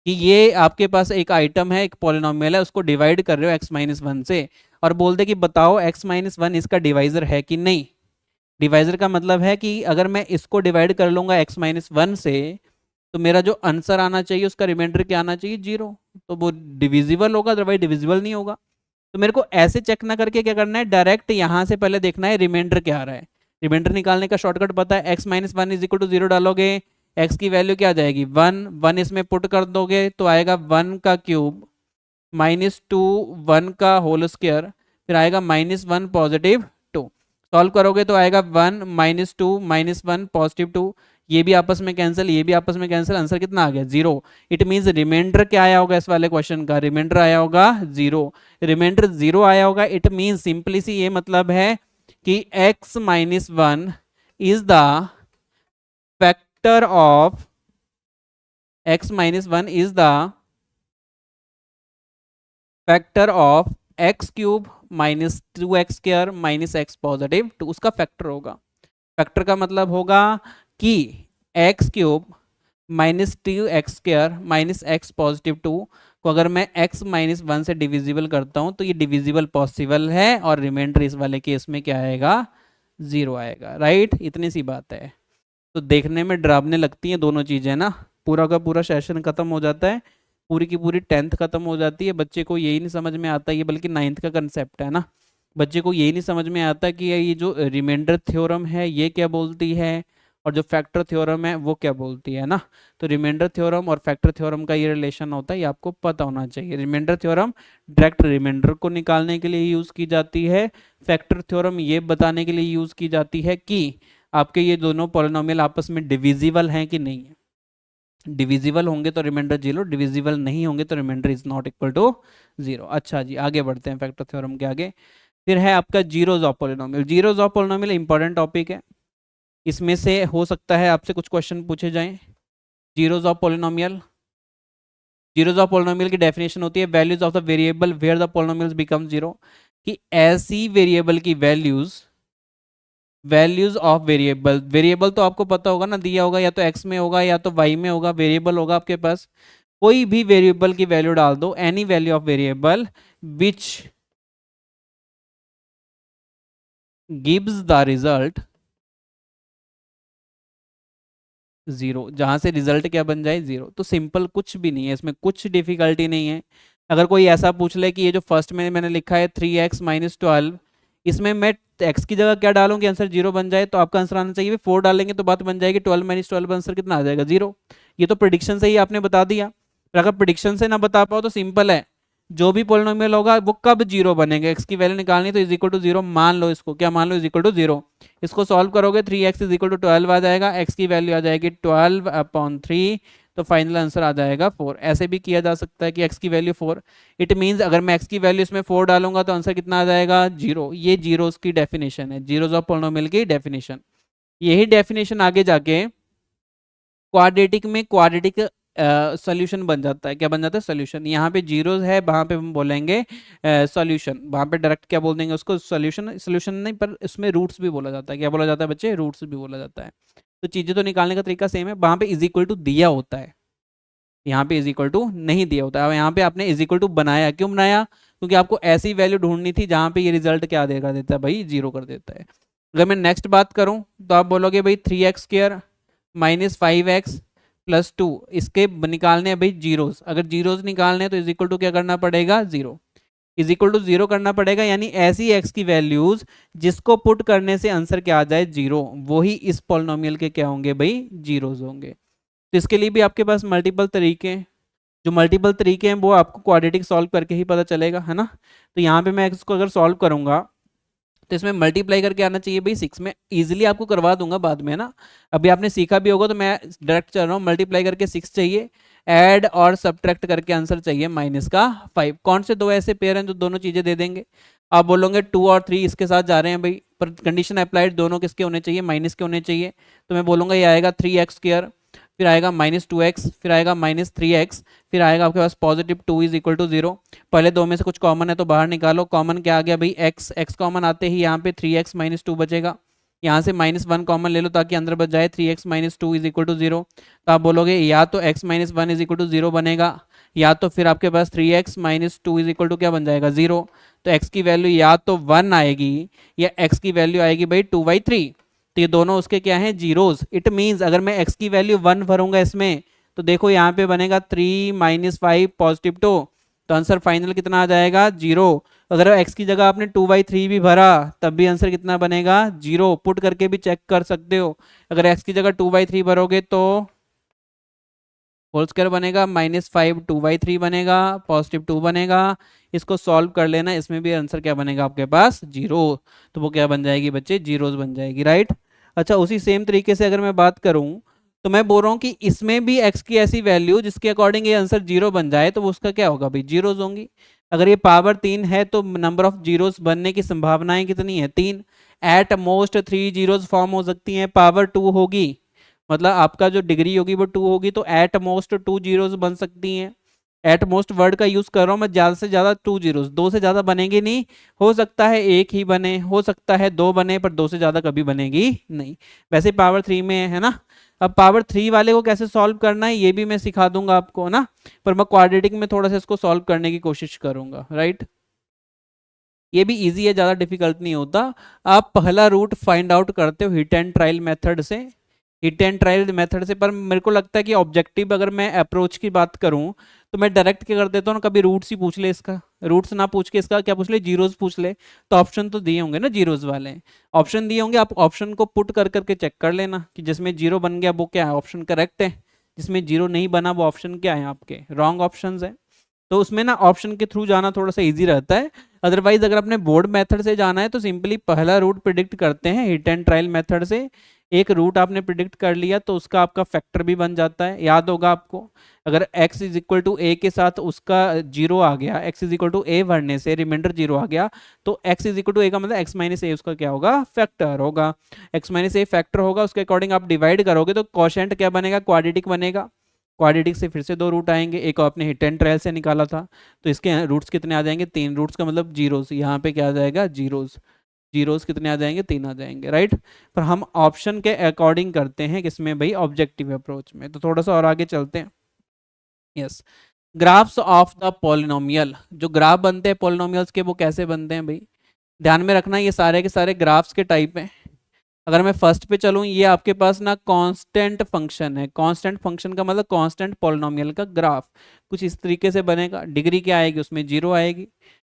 Speaker 1: कि ये आपके पास एक आइटम है, एक पॉलिनोमियल है, उसको डिवाइड कर रहे हो x-1 से, और बोल दे कि बताओ x-1 इसका डिवाइजर है कि नहीं। डिवाइजर का मतलब है कि अगर मैं इसको डिवाइड कर लूंगा x-1 से, तो मेरा जो आंसर आना चाहिए उसका रिमाइंडर क्या आना चाहिए, 0। तो वो डिविजिबल होगा, अदरवाइज डिविजिबल नहीं होगा। तो मेरे को ऐसे चेक ना करके क्या करना है, डायरेक्ट यहाँ से पहले देखना है रिमाइंडर क्या आ रहा है। रिमाइंडर निकालने का शॉर्टकट पता है, x-1 इज इक्वल टू 0 डालोगे, x की वैल्यू क्या आ जाएगी, 1। 1 इसमें पुट कर दोगे तो आएगा 1 का क्यूब -2 1 का होल स्क्वायर, फिर आएगा -1 +2। सॉल्व करोगे तो आएगा 1 -2 -1 +2। ये भी आपस में कैंसिल, ये भी आपस में कैंसिल, आंसर कितना आ गया, 0। इट मींस रिमाइंडर क्या आया होगा इस वाले क्वेश्चन का, रिमाइंडर आया होगा 0। रिमाइंडर 0 आया होगा, इट मींस सिंपली सी ये मतलब है कि x-1 is the factor of x-1 is the factor of x³ -2x² -x+2, उसका फैक्टर होगा। फैक्टर का मतलब होगा कि x³ -2x² -x+2 को अगर मैं x-1 से डिविजिबल करता हूं तो ये डिविजिबल पॉसिबल है, और रिमाइंडर इस वाले केस में क्या आएगा, 0 आएगा, राइट। इतनी सी बात है। तो देखने में डरावने लगती हैं दोनों चीजें ना, पूरा का पूरा सेशन खत्म हो जाता है, पूरी की पूरी 10th खत्म हो जाती है, बच्चे को यही नहीं समझ में आता, ये बल्कि 9th का कंसेप्ट है ना। बच्चे को यही नहीं समझ में आता कि ये जो रिमाइंडर थ्योरम है ये क्या बोलती है, और जो फैक्टर थ्योरम है वो क्या बोलती है ना। तो रिमाइंडर थ्योरम और फैक्टर थ्योरम का ये रिलेशन होता है, ये आपको पता होना चाहिए। रिमाइंडर थ्योरम डायरेक्ट रिमाइंडर को निकालने के लिए यूज की जाती है, फैक्टर थ्योरम ये बताने के लिए यूज की जाती है कि आपके ये दोनों पॉलिनोमियल आपस में डिविजिबल हैं कि नहीं है। डिविजिबल होंगे तो रिमाइंडर 0, डिविजिबल नहीं होंगे तो remainder is not equal to 0। अच्छा जी, आगे बढ़ते हैं फैक्टर थ्योरम के आगे। फिर है आपका zeros of polynomial. Zeros of polynomial important topic है, इसमें से हो सकता है आपसे कुछ क्वेश्चन पूछे जाएं। Zeros of polynomial, zeros of polynomial की डेफिनेशन होती है values of the variable where the polynomials become 0, कि ऐसी वेरिएबल की वैल्यूज ऑफ वेरिएबल, वेरिएबल तो आपको पता होगा ना, दिया होगा या तो x में होगा या तो y में होगा, वेरिएबल होगा आपके पास। कोई भी वेरिएबल की वैल्यू डाल दो, any value of variable which gives the result 0, जहां से रिजल्ट क्या बन जाए, 0। तो सिंपल, कुछ भी नहीं है इसमें, कुछ डिफिकल्टी नहीं है। अगर कोई ऐसा पूछ ले कि ये जो फर्स्ट में मैंने लिखा है 3x - 12, इसमें मैं x की जगह क्या डालूं कि आंसर 0 बन जाए, तो आपका आंसर आना चाहिए 4 डालेंगे तो बात बन जाएगी 12 - 12 आंसर कितना आ जाएगा, 0। ये तो प्रिडिक्शन से ही आपने बता दिया। पर अगर प्रिडिक्शन से ना बता पाओ तो सिंपल है, जो भी पोलिनोमियल होगा वो कब 0 बनेगा, x की वैल्यू निकालनी तो इज इक्वल टू 0 मान लो, इसको क्या मान लो, इज इक्वल टू 0। इसको सॉल्व करोगे 3x इज इक्वल टू 12 आ जाएगा, x की वैल्यू आ जाएगी 12/3, तो फाइनल आंसर आ जाएगा 4। ऐसे भी किया जा सकता है कि x की वैल्यू 4, इट मींस अगर मैं x की वैल्यू इसमें 4 डालूंगा तो आंसर कितना आ जाएगा, 0। ये जीरोस की डेफिनेशन है, जीरोस ऑफ पॉलिनोमियल की डेफिनेशन। यही डेफिनेशन आगे जाके क्वाड्रेटिक में क्वाड्रेटिक सॉल्यूशन बन जाता है। क्या बन जाता है, सॉल्यूशन। यहाँ पे जीरोस है, वहां पे हम बोलेंगे सॉल्यूशन, वहां पे डायरेक्ट क्या बोल देंगे उसको, सॉल्यूशन। सॉल्यूशन नहीं, पर इसमें रूट्स भी बोला जाता है। क्या बोला जाता है बच्चे, रूट्स भी बोला जाता है। तो चीजें तो निकालने का तरीका सेम है, वहां पे इज इक्वल टू दिया होता है, यहाँ पे इज इक्वल टू नहीं दिया होता है। यहाँ पे आपने इज इक्वल टू बनाया, क्यों बनाया, क्योंकि आपको ऐसी वैल्यू ढूंढनी थी जहां पे ये रिजल्ट क्या देगा देता है भाई, 0 कर देता है। अगर मैं नेक्स्ट बात करूं तो आप बोलोगे भाई 3x² -5x प्लस 2, इसके निकालने हैं भाई जीरोस, अगर जीरोस निकालने हैं तो इज इक्वल टू क्या करना पड़ेगा, zero, is equal to zero करना पड़ेगा, यानी ऐसी एक्स की वैल्यूज जिसको पुट करने से आंसर क्या आ जाए, जीरो, वही इस पॉलिनोमियल के क्या होंगे भाई, जीरोस होंगे। तो इसके लिए भी आपके पास मल्टीपल तरीके हैं, जो मल्टीपल तरीके हैं वो आपको क्वाड्रेटिक सॉल्व करके ही पता चलेगा, है ना। तो यहाँ पे मैं इसको अगर सॉल्व करूंगा तो इसमें मल्टीप्लाई करके आना चाहिए भाई 6 में, इजीली आपको करवा दूंगा बाद में, है ना। अभी आपने सीखा भी होगा, तो मैं डायरेक्ट चल रहा हूँ, मल्टीप्लाई करके 6 चाहिए, ऐड और सब्ट्रैक्ट करके आंसर चाहिए -5। कौन से दो ऐसे पेयर हैं जो दोनों चीजें दे देंगे, आप बोलोगे 2 और 3 इसके साथ जा रहे हैं भाई, पर कंडीशन अप्लाइड, दोनों किसके होने चाहिए, माइनस के होने चाहिए। तो मैं बोलूंगा ये आएगा 3x², फिर आएगा -2x, फिर आएगा -3x, फिर आएगा आपके पास +2 इज इक्वल टू 0। पहले दो में से कुछ कॉमन है तो बाहर निकालो, कॉमन क्या आ गया भाई, x कॉमन आते ही यहाँ पे 3x - 2 बचेगा, यहाँ से -1 कॉमन ले लो ताकि अंदर बच जाए 3x - 2 इज इक्वल टू 0। तो आप बोलोगे या तो x - 1 इज इक्वल टू 0 बनेगा, या तो फिर आपके पास 3x - 2 इज इक्वल टू क्या बन जाएगा, 0। तो x की वैल्यू या तो 1 आएगी या x की वैल्यू आएगी भाई 2/3। तो ये दोनों उसके क्या हैं, जीरोस। इट मींस अगर मैं x की वैल्यू 1 भरूंगा इसमें, तो देखो यहाँ पे बनेगा 3 - 5 +2, तो आंसर फाइनल कितना आ जाएगा, 0। अगर x की जगह आपने 2/3 भी भरा तब भी आंसर कितना बनेगा, 0। पुट करके भी चेक कर सकते हो, अगर x की जगह 2/3 भरोगे तो होल स्क्वायर बनेगा, -5 2/3 बनेगा, +2 बनेगा, इसको सॉल्व कर लेना, इसमें भी आंसर क्या बनेगा आपके पास, 0। तो वो क्या बन जाएगी बच्चे, जीरोस बन जाएगी, राइट। अच्छा, उसी सेम तरीके से अगर मैं बात करूं तो मैं बोल रहा हूं कि इसमें भी x की ऐसी वैल्यू जिसके अकॉर्डिंग ये आंसर 0 बन जाए तो वो उसका क्या होगा भाई, जीरोस होंगी। अगर ये पावर 3 है तो नंबर ऑफ जीरोस बनने की संभावनाएं कितनी है, 3। एट मोस्ट 3 जीरोस फॉर्म हो सकती हैं, पावर 2 होगी, मतलब आपका जो डिग्री होगी वो 2 होगी, तो एट मोस्ट 2 जीरोस बन सकती हैं। एट मोस्ट वर्ड का यूज कर रहा हूं मैं, ज्यादा से ज्यादा 2 जीरोस, दो से ज्यादा बनेंगे नहीं, हो सकता है एक ही बने, हो सकता है दो बने, पर दो से ज्यादा कभी बनेगी नहीं। वैसे पावर 3 में है ना। अब पावर 3 वाले को कैसे सॉल्व करना है ये भी मैं सिखा दूंगा आपको ना, पर मैं क्वाड्रेटिक में थोड़ा सा इसको सॉल्व करने की कोशिश करूंगा, राइट। ये भी इजी है, ज़्यादा डिफिकल्ट नहीं होता। आप पहला रूट फाइंड आउट करते हो हिट एंड ट्रायल मेथड से, हिट एंड ट्रायल मेथड से, पर मेरे को लगता है कि ऑब्जेक्टिव अगर मैं अप्रोच की बात करूं तो मैं डायरेक्ट क्या कर देता हूँ ना, कभी रूट्स ही पूछ ले इसका, रूट्स ना पूछ के इसका क्या पूछ ले, जीरोस पूछ ले। तो ऑप्शन तो दिए होंगे ना जीरोस वाले, ऑप्शन दिए होंगे, आप ऑप्शन को पुट कर करके चेक कर लेना कि जिसमें जीरो बन गया वो क्या है, ऑप्शन करेक्ट है, जिसमें जीरो नहीं बना वो ऑप्शन क्या है, आपके रॉन्ग ऑप्शन है। तो उसमें ना ऑप्शन के थ्रू जाना थोड़ा सा इजी रहता है। अदरवाइज अगर अपने बोर्ड मेथड से जाना है तो सिंपली पहला रूट प्रिडिक्ट करते हैं हिट एंड ट्रायल मेथड से। एक रूट आपने प्रिडिक्ट कर लिया तो उसका आपका फैक्टर भी बन जाता है, याद होगा आपको। अगर x इज इक्वल टू ए के साथ उसका जीरो आ गया, x इज इक्वल टू ए भरने से रिमाइंडर जीरो आ गया, तो x इज इक्वल टू ए का मतलब x माइनस ए उसका क्या होगा, फैक्टर होगा। x माइनस ए फैक्टर होगा, उसके अकॉर्डिंग आप डिवाइड करोगे तो क्वोशिएंट क्या बनेगा, क्वाड्रेटिक बनेगा। क्वाड्रेटिक से फिर से दो रूट आएंगे, एक आपने हिट एंड ट्रायल से निकाला था, तो इसके रूट्स कितने आ जाएंगे, 3 रूट्स का मतलब जीरोस, यहाँ पे क्या आ जाएगा, जीरोस। जीरोस कितने आ जाएंगे, 3 आ जाएंगे, राइट। पर हम ऑप्शन के अकॉर्डिंग करते हैं किसमें भाई, ऑब्जेक्टिव अप्रोच में। तो थोड़ा सा और आगे चलते हैं। Yes, graphs of the polynomial, जो ग्राफ बनते हैं पॉलिनोमियल्स के वो कैसे बनते हैं भाई, ध्यान में रखना ये सारे के सारे ग्राफ्स के टाइप हैं। अगर मैं फर्स्ट पे चलूँ, ये आपके पास ना कांस्टेंट फंक्शन है, कांस्टेंट फंक्शन का मतलब कांस्टेंट पॉलिनोमियल का ग्राफ कुछ इस तरीके से बनेगा, डिग्री क्या आएगी उसमें, जीरो आएगी।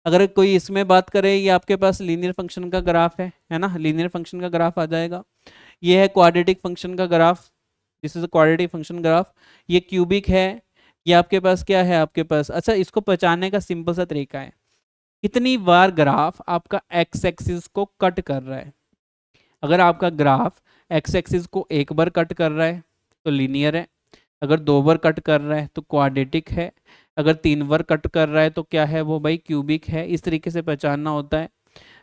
Speaker 1: अगर कोई इसमें बात करे, ये आपके पास लीनियर फंक्शन का ग्राफ है ना, लीनियर फंक्शन का ग्राफ आ जाएगा। ये है क्वाड्रेटिक फंक्शन का graph, this is quadratic function graph. ये क्यूबिक है, ये आपके पास क्या है, आपके पास, अच्छा इसको पहचानने का सिंपल सा तरीका है, कितनी बार ग्राफ आपका एक्स एक्सिस को कट कर रहा है। अगर आपका ग्राफ एक्स एक्सिस को एक बार कट कर रहा है तो लीनियर है, अगर दो बार कट कर रहा है तो क्वाड्रेटिक है, अगर 3 बार कट कर रहा है तो क्या है वो भाई, क्यूबिक है। इस तरीके से पहचानना होता है।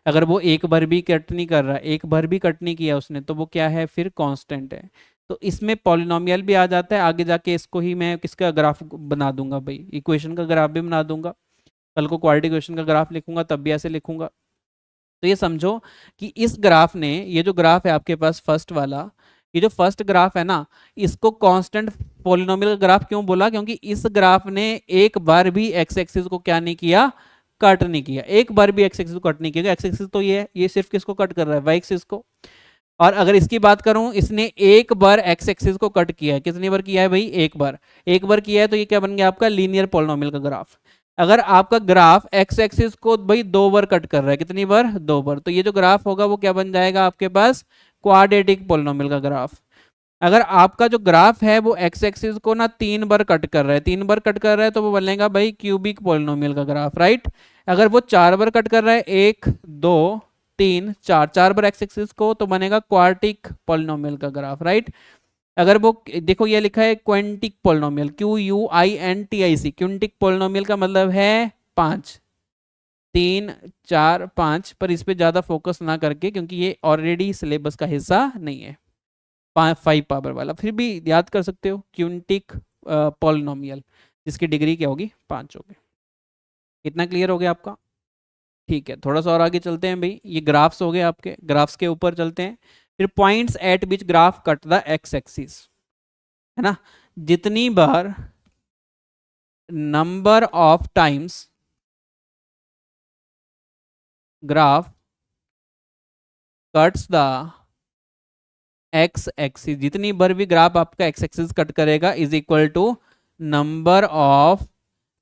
Speaker 1: अगर वो एक बार भी कट नहीं कर रहा है, एक बार भी कट नहीं किया उसने, तो वो क्या है, फिर कांस्टेंट है। तो इसमें पॉलिनोमियल भी आ जाता है, आगे जाके इसको ही मैं किसका ग्राफ बना दूंगा भाई, इक्वेशन का ग्राफ भी बना दूंगा। कल को क्वाड्रेटिक इक्वेशन का ग्राफ लिखूंगा तब भी ऐसे लिखूंगा। तो ये समझो कि इस ग्राफ ने, ये जो ग्राफ है आपके पास फर्स्ट वाला, ये जो फर्स्ट ग्राफ है ना, इसको कांस्टेंट पॉलिनोमियल का ग्राफ क्यों बोला, क्योंकि इस ग्राफ ने एक बार भी एक्स एक्सिस को क्या नहीं किया, कट नहीं किया, एक बार भी एक्स एक्सिस को कट नहीं किया। एक्स एक्सिस तो ये है, ये सिर्फ किसको कट कर रहा है, वाई एक्सिस को। और अगर इसकी बात करूं, इसने एक बार एक्स एक्सिस को कट किया है। कितनी बार किया है भाई? एक बार। एक बार किया है तो ये क्या बन गया आपका? लीनियर पॉलिनोमियल का ग्राफ। अगर आपका ग्राफ एक्स एक्सिस को भाई दो बार कट कर रहा है, कितनी बार? दो बार, तो ये जो ग्राफ होगा वो क्या बन जाएगा आपके पास? क्वाड्रेटिक पॉलिनोमियल का ग्राफ। अगर आपका जो ग्राफ है वो एक्स एक्सिस को ना तीन बार कट कर रहा है, तीन बार कट कर रहा है, तो वो बनेगा भाई क्यूबिक पॉलिनोमियल का ग्राफ, राइट। अगर वो चार बार कट कर रहा है, एक दो तीन चार, चार बार एक्स एक्सिस को, तो बनेगा क्वार्टिक पॉलिनोमियल का ग्राफ, राइट। अगर वो देखो ये लिखा है क्वांटिक पॉलिनोमियल, QUINTIC, क्वांटिक पॉलिनोमियल का मतलब है पांच, तीन चार पांच, पर इस पे ज्यादा फोकस ना करके क्योंकि ये ऑलरेडी सिलेबस का हिस्सा नहीं है। फाइव पावर वाला फिर भी याद कर सकते हो, क्यूंटिक पॉलिनोमियल, जिसकी डिग्री क्या होगी? पांच होगी। इतना क्लियर हो गया आपका? ठीक है, थोड़ा सा और आगे चलते हैं भाई। ये ग्राफ्स हो गए आपके, ग्राफ्स के ऊपर चलते हैं। फिर points at which graph cut the X axis, है ना। जितनी बार number of times graph cuts the X axis, जितनी बार भी ग्राफ आपका एक्स एक्सिस कट करेगा is equal to number of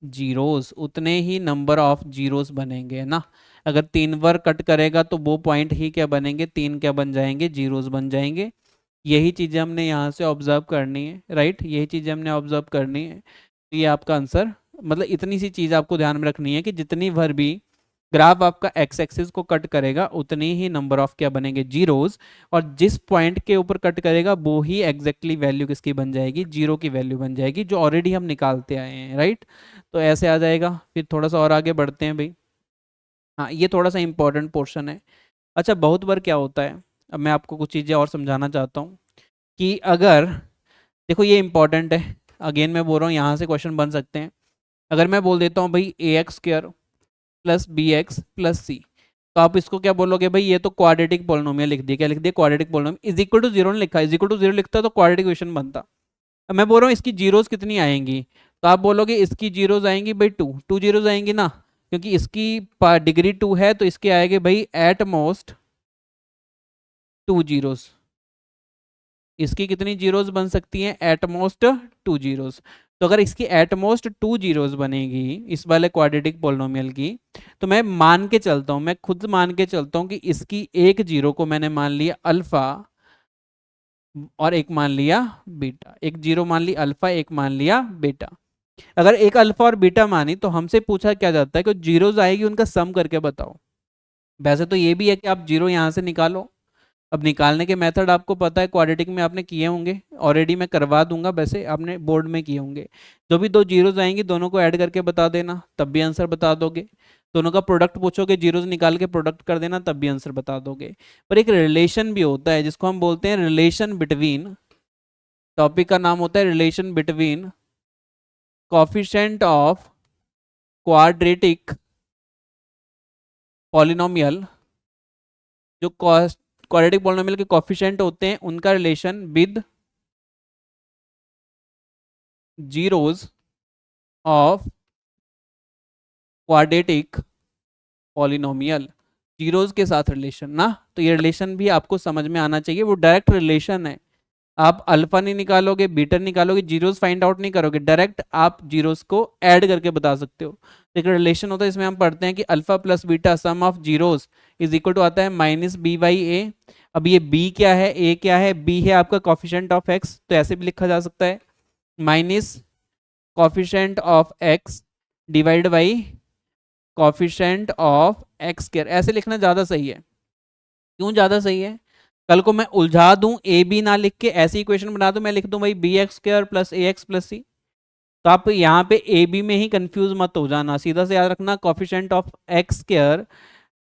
Speaker 1: zeros, उतने ही नंबर ऑफ जीरोस बनेंगे ना। अगर तीन बार कट करेगा तो वो पॉइंट ही क्या बनेंगे? तीन क्या बन जाएंगे? जीरोस बन जाएंगे। यही चीजें हमने यहाँ से ऑब्जर्व करनी है, राइट। यही चीजें हमने ऑब्जर्व करनी है। तो ये आपका आंसर, मतलब इतनी सी चीज आपको ध्यान में रखनी है कि जितनी बार भी ग्राफ आपका एक्स एक्सिस को कट करेगा उतनी ही नंबर ऑफ क्या बनेंगे? जीरोस। और जिस पॉइंट के ऊपर कट करेगा वो ही एग्जैक्टली वैल्यू किसकी बन जाएगी? जीरो की वैल्यू बन जाएगी, जो ऑलरेडी हम निकालते आए हैं, राइट। तो ऐसे आ जाएगा। फिर थोड़ा सा और आगे बढ़ते हैं भाई। हाँ, ये थोड़ा सा इंपॉर्टेंट पोर्शन है। अच्छा, बहुत बार क्या होता है, अब मैं आपको कुछ चीज़ें और समझाना चाहता हूँ कि अगर, देखो ये इंपॉर्टेंट है, अगेन मैं बोल रहा हूँ, यहाँ से क्वेश्चन बन सकते हैं। अगर मैं बोल देता हूँ भाई AX² plus BX plus C, तो आप इसको क्या बोलोगे भाई? ये तो क्वाड्रेटिक पॉलिनोमियल लिख दिया। क्या लिख दिया? Quadratic polynomial. Is equal to zero नहीं लिखा, इज इक्वल टू जीरो लिखता तो क्वाड्रेटिक इक्वेशन बनता। अब मैं बोल रहा हूँ इसकी जीरोस कितनी आएंगी, तो आप बोलोगे इसकी जीरोस आएंगी भाई टू, टू जीरोस आएंगी ना, क्योंकि इसकी डिग्री टू है, तो इसके आएंगे भाई एट मोस्ट टू जीरोस। इसकी कितनी जीरोस बन सकती हैं? At most two zeros. तो अगर इसकी एटमोस्ट टू जीरोस बनेगी इस वाले क्वाड्रेटिक पॉलिनोमियल की, तो मैं मान के चलता हूं, मैं खुद मान के चलता हूं कि इसकी एक जीरो को मैंने मान लिया अल्फा और एक मान लिया बीटा। एक जीरो मान ली अल्फा, एक मान लिया बीटा। अगर एक अल्फा और बीटा मानी तो हमसे पूछा क्या जाता है कि जीरोस आएगी उनका सम करके बताओ। वैसे तो ये भी है कि आप जीरो यहां से निकालो। अब निकालने के मेथड आपको पता है, क्वाड्रेटिक में आपने किए होंगे ऑलरेडी, मैं करवा दूंगा, वैसे आपने बोर्ड में किए होंगे। जो भी दो जीरोज आएंगी दोनों को ऐड करके बता देना, तब भी आंसर बता दोगे। दोनों का प्रोडक्ट पूछोगे, जीरोज निकाल के प्रोडक्ट कर देना, तब भी आंसर बता दोगे। पर एक रिलेशन भी होता है जिसको हम बोलते हैं रिलेशन बिटवीन, टॉपिक का नाम होता है relation between coefficient of quadratic polynomial. जो क्वाड्रेटिक पॉलिनोमियल के कोफिशिएंट होते हैं उनका relation with zeros of quadratic polynomial, zeros के साथ रिलेशन ना। तो ये रिलेशन भी आपको समझ में आना चाहिए, वो डायरेक्ट रिलेशन है। आप अल्फा नहीं निकालोगे, बीटा निकालोगे, जीरोस फाइंड आउट नहीं करोगे, डायरेक्ट आप जीरोस को ऐड करके बता सकते हो। एक रिलेशन होता है, इसमें हम पढ़ते हैं कि alpha plus beta sum of zeros is equal to आता है -b/a। अब ये b क्या है, a क्या है? b है आपका कॉफिशिएंट ऑफ x, तो ऐसे भी लिखा जा सकता है minus coefficient of x divide by coefficient of x²। ऐसे लिखना ज़्यादा सही है। क्यों ज़्यादा सही है? कल को मैं उलझा दूं, ए बी ना लिख के ऐसी इक्वेशन बना दूं, मैं लिख दूं भाई BX² plus AX plus C, तो आप यहाँ पे ए बी में ही कंफ्यूज मत हो जाना, सीधा से याद रखना coefficient of x²,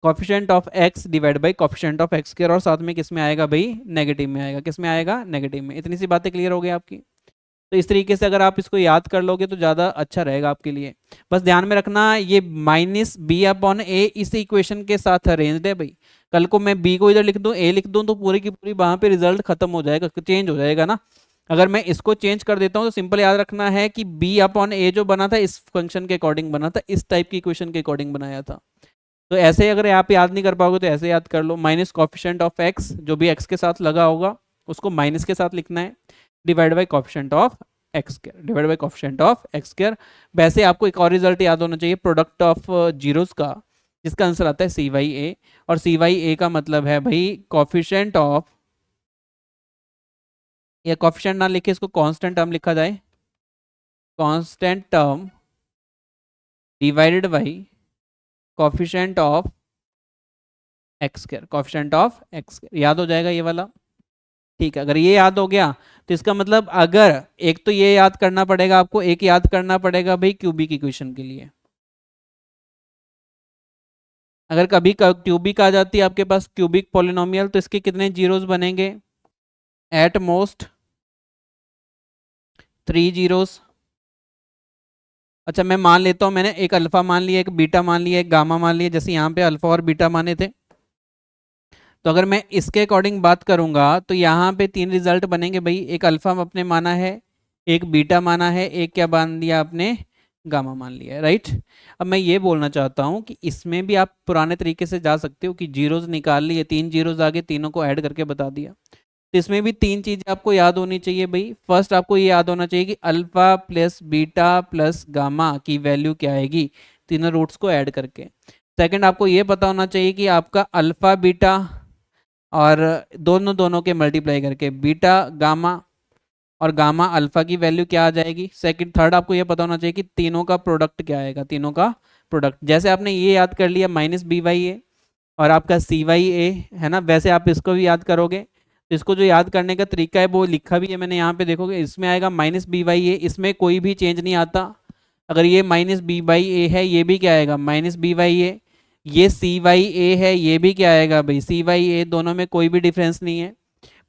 Speaker 1: coefficient of x divide by coefficient of x², और साथ में किस में आएगा भाई? नेगेटिव में आएगा। किस में आएगा? नेगेटिव में। इतनी सी बातें क्लियर हो गई आपकी। तो इस तरीके से अगर आप इसको याद कर लोगे तो ज़्यादा अच्छा रहेगा आपके लिए। बस ध्यान में रखना ये -b/a इस इक्वेशन के साथ अरेंज्ड है भाई। कल को मैं b को इधर लिख दूं, a लिख दूं, तो पूरी की पूरी वहां पे रिजल्ट खत्म हो जाएगा, चेंज हो जाएगा ना। अगर मैं इसको चेंज कर देता हूँ तो सिंपल याद रखना है कि b/a जो बना था इस फंक्शन के अकॉर्डिंग बना था, इस टाइप की इक्वेशन के अकॉर्डिंग बनाया था। तो ऐसे अगर आप याद नहीं कर पाओगे तो ऐसे याद कर लो, माइनस कॉफिशेंट ऑफ एक्स, जो भी एक्स के साथ लगा होगा उसको माइनस के साथ लिखना है, divide by coefficient of X square, divide by coefficient of X square. वैसे आपको एक और रिजल्ट याद होना चाहिए प्रोडक्ट ऑफ जीरोस का, जिसका आंसर आता है सी वाई ए, और सी वाई ए का मतलब है भाई कॉफिशेंट ऑफ, या कॉफिशेंट ना लिखे इसको कांस्टेंट टर्म लिखा जाए, constant term divided by coefficient of X square, coefficient of X square, याद हो जाएगा ये वाला। ठीक है, अगर ये याद हो गया तो इसका मतलब, अगर एक तो ये याद करना पड़ेगा आपको, एक याद करना पड़ेगा भाई क्यूबिक इक्वेशन के लिए। अगर कभी क्यूबिक आ जाती है आपके पास, क्यूबिक पॉलिनोमियल, तो इसके कितने जीरोस बनेंगे, एट मोस्ट 3 जीरोस। अच्छा मैं मान लेता हूं, मैंने एक अल्फा मान लिया, एक बीटा मान लिया, एक गामा मान लिया, जैसे यहाँ पे अल्फा और बीटा माने थे। तो अगर मैं इसके अकॉर्डिंग बात करूंगा तो यहाँ पे 3 रिजल्ट बनेंगे भाई, एक अल्फा अपने माना है, एक बीटा माना है, एक क्या मान लिया आपने, गामा मान लिया है, राइट। अब मैं ये बोलना चाहता हूँ कि इसमें भी आप पुराने तरीके से जा सकते हो कि जीरोज निकाल लिए, 3 जीरोज आगे, तीनों को ऐड करके बता दिया। तो इसमें भी 3 चीजें आपको याद होनी चाहिए भाई। फर्स्ट आपको ये याद होना चाहिए कि alpha plus beta plus gamma की वैल्यू क्या आएगी, तीनों रूट्स को ऐड करके। सेकंड आपको ये पता होना चाहिए कि आपका अल्फा बीटा और दोनों दोनों के मल्टीप्लाई करके बीटा गामा और गामा अल्फा की वैल्यू क्या आ जाएगी। सेकंड थर्ड आपको ये पता होना चाहिए कि तीनों का प्रोडक्ट क्या आएगा, तीनों का प्रोडक्ट। जैसे आपने ये याद कर लिया माइनस बी वाई ए और आपका सी वाई ए है ना, वैसे आप इसको भी याद करोगे। तो इसको जो याद करने का तरीका है वो लिखा भी है मैंने यहाँ पे, देखोगे इसमें आएगा माइनस बी वाई ए, इसमें कोई भी चेंज नहीं आता। अगर ये माइनस बी वाई ए है, ये भी क्या आएगा, माइनस बी वाई ए। ये सी वाई ए है, ये भी क्या आएगा भाई, सी वाई ए। दोनों में कोई भी डिफरेंस नहीं है।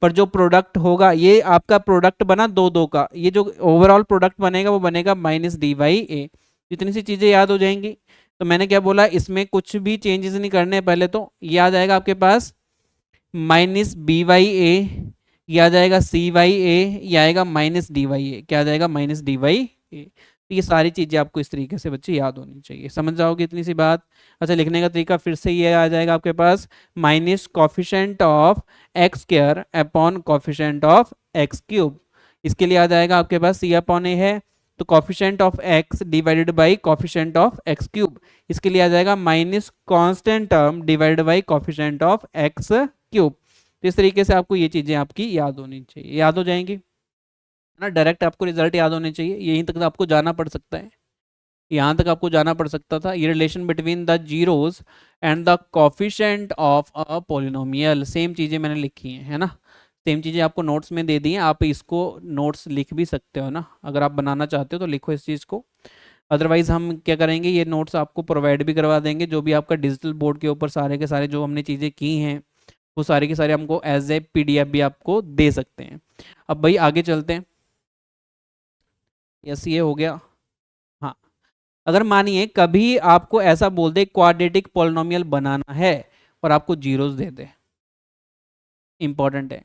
Speaker 1: पर जो प्रोडक्ट होगा, ये आपका प्रोडक्ट बना दो दो का, ये जो ओवरऑल प्रोडक्ट बनेगा वो बनेगा माइनस डी वाई ए। इतनी सी चीजें याद हो जाएंगी। तो मैंने क्या बोला, इसमें कुछ भी चेंजेस नहीं करने, पहले तो ये आ जाएगा आपके पास माइनस बी वाई ए, ये आ जाएगा सी वाई ए, ये आएगा माइनस डी वाई ए, क्या आ जाएगा, माइनस डी वाई ए। तो ये सारी चीजें आपको इस तरीके से बच्चे याद होनी चाहिए, समझ जाओगे इतनी सी बात। अच्छा लिखने का तरीका फिर से ये आ जाएगा आपके पास, minus coefficient of X square upon coefficient of X cube. इसके लिए आ जाएगा आपके पास सी अपॉन ए है, तो coefficient of x divided by coefficient of X cube. इसके लिए आ जाएगा minus constant term divided by coefficient of X cube. तो इस तरीके से आपको ये चीजें आपकी याद होनी चाहिए, याद हो जाएंगी ना। डायरेक्ट आपको रिजल्ट याद होने चाहिए, यहीं तक आपको जाना पड़ सकता है, यहाँ तक आपको जाना पड़ सकता था। ये relation between the zeros and the coefficient of a polynomial, same चीज़ें मैंने लिखी हैं, है ना। सेम चीज़ें आपको नोट्स में दे दी हैं, आप इसको नोट्स लिख भी सकते हो ना, अगर आप बनाना चाहते हो तो लिखो इस चीज़ को। अदरवाइज हम क्या करेंगे, ये नोट्स आपको प्रोवाइड भी करवा देंगे, जो भी आपका डिजिटल बोर्ड के ऊपर सारे के सारे जो हमने चीज़ें की हैं वो सारे के सारे हमको एज ए पीडीएफ भी आपको दे सकते हैं। अब भाई आगे चलते हैं। यस ये हो गया। हाँ, अगर मानिए कभी आपको ऐसा बोल दे क्वाड्रेटिक पॉलिनोमियल बनाना है और आपको जीरोस दे दे, इंपॉर्टेंट है।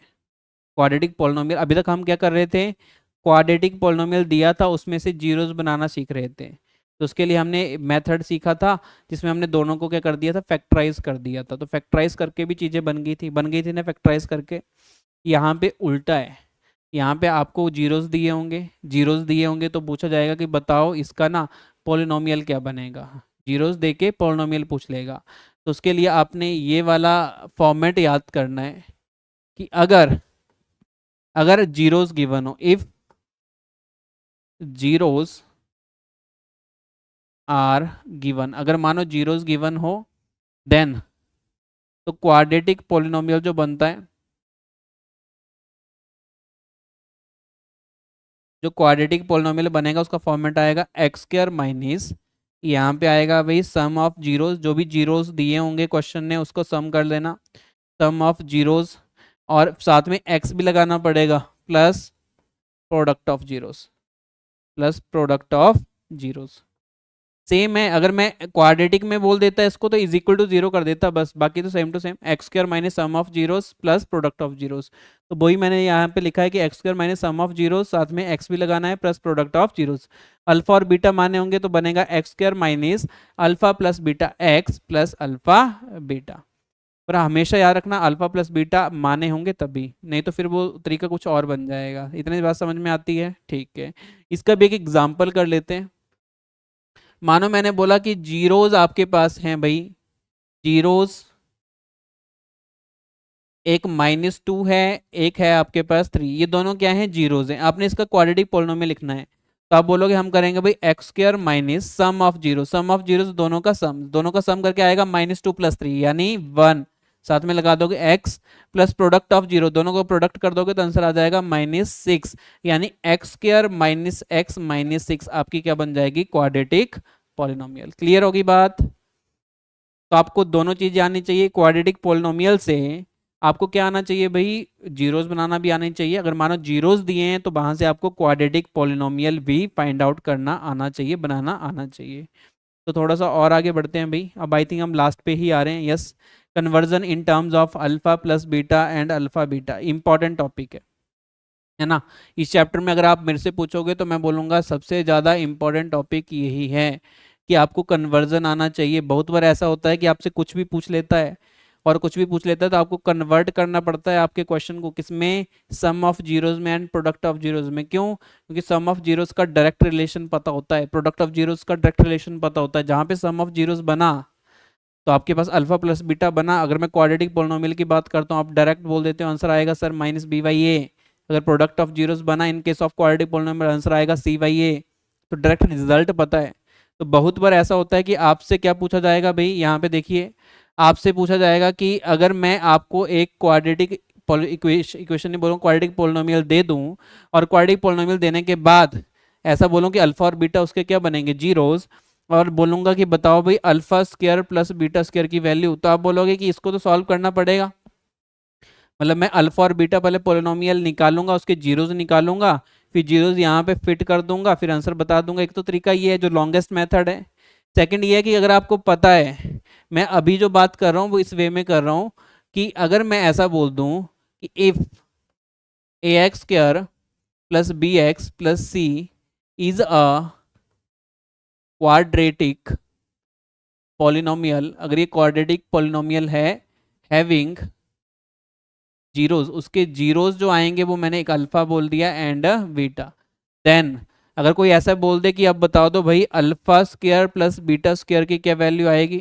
Speaker 1: क्वाड्रेटिक पॉलिनोमियल, अभी तक हम क्या कर रहे थे, क्वाड्रेटिक पॉलिनोमियल दिया था उसमें से जीरोस बनाना सीख रहे थे। तो उसके लिए हमने मेथड सीखा था जिसमें हमने दोनों को क्या कर दिया था, फैक्टराइज कर दिया था। तो फैक्टराइज करके भी चीज़ें बन गई थी ना फैक्टराइज करके। यहाँ पे उल्टा है, यहाँ पे आपको जीरोस दिए होंगे तो पूछा जाएगा कि बताओ इसका ना पॉलिनोमियल क्या बनेगा। जीरोस दे के पॉलिनोमियल पूछ लेगा। तो उसके लिए आपने ये वाला फॉर्मेट याद करना है कि अगर अगर जीरोस गिवन हो, इफ जीरोस आर गिवन, अगर मानो जीरोस गिवन हो देन, तो क्वाड्रेटिक पॉलिनोमियल जो बनता है, जो क्वाड्रेटिक पॉलिनोमियल बनेगा उसका फॉर्मेट आएगा एक्स स्क्वायर माइनस, यहाँ पे आएगा भाई सम ऑफ जीरोस, जो भी जीरोस दिए होंगे क्वेश्चन ने उसको सम कर लेना, सम ऑफ जीरोस, और साथ में एक्स भी लगाना पड़ेगा, plus product of zeros, plus product of zeros. Same है। अगर मैं क्वाड्रेटिक में बोल देता इसको तो इज इक्वल टू जीरो कर देता बस, बाकी तो same to same. X square minus sum of zeros plus product of zeros, तो वही मैंने यहाँ पे लिखा है कि x square minus sum of zeros, साथ में एक्स भी लगाना है, plus product of zeros. Alpha और बीटा माने होंगे तो बनेगा x square minus alpha plus beta x plus alpha beta. पर हमेशा याद रखना अल्फा प्लस बीटा माने होंगे तभी, नहीं तो फिर वो तरीका कुछ और बन जाएगा। इतनी बात समझ में आती है? ठीक है, इसका भी एक एग्जाम्पल कर लेते हैं। मानो मैंने बोला कि जीरोज आपके पास हैं भाई, जीरोज एक -2 है, एक है आपके पास 3, ये दोनों क्या हैं? जीरोज हैं। आपने इसका क्वाड्रेटिक पोलिनोमियल लिखना है, तो आप बोलोगे हम करेंगे भाई x square minus sum of zero, sum of zero दोनों का सम, दोनों का सम करके आएगा -2 + 3 यानी 1, साथ में लगा दोगे x plus product of zero, दोनों को प्रोडक्ट कर दोगे तो आंसर आ जाएगा -6, यानी x square minus x minus 6 आपकी क्या बन जाएगी? Quadratic polynomial. क्लियर होगी बात? तो आपको दोनों चीजें आनी चाहिए। क्वाड्रेटिक पॉलिनोमियल से आपको क्या आना चाहिए भाई? जीरोस बनाना भी आना चाहिए। अगर मानो जीरोस दिए हैं तो वहां से आपको क्वाड्रेटिक पॉलिनोमियल भी फाइंड आउट करना आना चाहिए, बनाना आना चाहिए। तो थोड़ा सा और आगे बढ़ते हैं भाई, अब आई थिंक हम लास्ट पे ही आ रहे हैं। Yes, conversion in terms of alpha plus beta and alpha beta, important topic है ना। इस चैप्टर में अगर आप मेरे से पूछोगे तो मैं बोलूँगा सबसे ज़्यादा इंपॉर्टेंट टॉपिक यही है कि आपको कन्वर्जन आना चाहिए। बहुत बार ऐसा होता है कि आपसे कुछ भी पूछ लेता है, और कुछ भी पूछ लेता है तो आपको कन्वर्ट करना पड़ता है आपके क्वेश्चन को, किसमें? सम ऑफ जीरोज में एंड प्रोडक्ट ऑफ जीरोज में। क्यों? क्योंकि सम ऑफ जीरोज का डायरेक्ट रिलेशन पता होता है, प्रोडक्ट ऑफ जीरोज का डायरेक्ट रिलेशन पता होता है। जहाँ पे सम ऑफ जीरोज बना तो आपके पास अल्फा प्लस बीटा बना। अगर मैं क्वाड्रेटिक पोलिनोमियल की बात करता हूँ, आप डायरेक्ट बोल देते हो आंसर आएगा सर -b/a। अगर प्रोडक्ट ऑफ जीरोस बना in case of quadratic polynomial, answer आएगा c/a। तो डायरेक्ट रिजल्ट पता है। तो बहुत बार ऐसा होता है कि आपसे क्या पूछा जाएगा भाई, यहाँ पे देखिए, आपसे पूछा जाएगा कि अगर मैं आपको एक क्वाड्रेटिक इक्वेशन नहीं बोलूँ, क्वाड्रेटिक पोलिनोमियल दे दूँ, और क्वाड्रेटिक पोलिनोमियल देने के बाद ऐसा बोलूँ कि अल्फा और बीटा उसके क्या बनेंगे? जीरोस, और बोलूंगा कि बताओ भाई alpha square plus beta square की वैल्यू, तो आप बोलोगे कि इसको तो सॉल्व करना पड़ेगा। मतलब मैं अल्फा और बीटा पहले पोलिनोमियल निकालूंगा, उसके जीरोज निकालूंगा, फिर जीरोज यहाँ पे फिट कर दूंगा, फिर आंसर बता दूंगा। एक तो तरीका ये है जो लॉन्गेस्ट मेथड है। सेकंड ये है कि अगर आपको पता है, मैं अभी जो बात कर रहा हूँ वो इस वे में कर रहा हूँ कि अगर मैं ऐसा बोल दूं कि if ax² plus bx plus c is a quadratic polynomial, अगर ये क्वाड्रेटिक पॉलिनोमियल है हैविंग जीरोस, उसके जीरोस जो आएंगे वो मैंने एक अल्फा बोल दिया एंड बीटा, देन अगर कोई ऐसा बोल दे कि अब बताओ दो भाई alpha square plus beta square की क्या वैल्यू आएगी,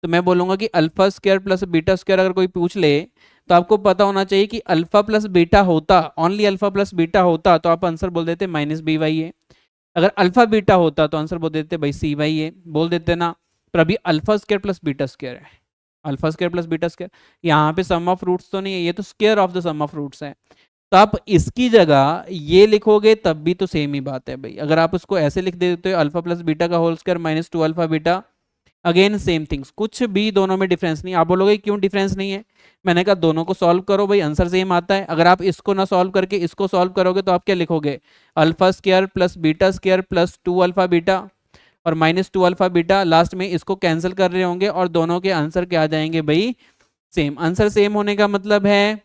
Speaker 1: तो मैं बोलूंगा कि alpha square plus beta square अगर कोई पूछ ले तो आपको पता होना चाहिए कि अल्फा प्लस बीटा होता, ओनली अल्फा प्लस बीटा होता तो आप आंसर बोल देते -b/a। अगर अल्फा बीटा होता तो आंसर बोल देते भाई c/a, बोल देते ना। पर अभी alpha square plus beta square है, alpha square plus beta square, यहाँ पे सम ऑफ रूट्स तो नहीं है, ये तो square of the sum of roots है। तो आप इसकी जगह ये लिखोगे तब भी तो सेम ही बात है भाई। अगर आप उसको ऐसे लिख देते हो अल्फा प्लस बीटा का whole square -2 alpha beta, again same things, कुछ भी दोनों में डिफरेंस नहीं। आप बोलोगे क्यों डिफरेंस नहीं है? मैंने कहा दोनों को सॉल्व करो भाई, आंसर सेम आता है। अगर आप इसको ना सॉल्व करके इसको सॉल्व करोगे तो आप क्या लिखोगे? Alpha square plus beta square plus 2 alpha beta और -2 अल्फा बीटा, लास्ट में इसको कैंसिल कर रहे होंगे और दोनों के आंसर क्या आ जाएंगे भाई? सेम। आंसर सेम होने का मतलब है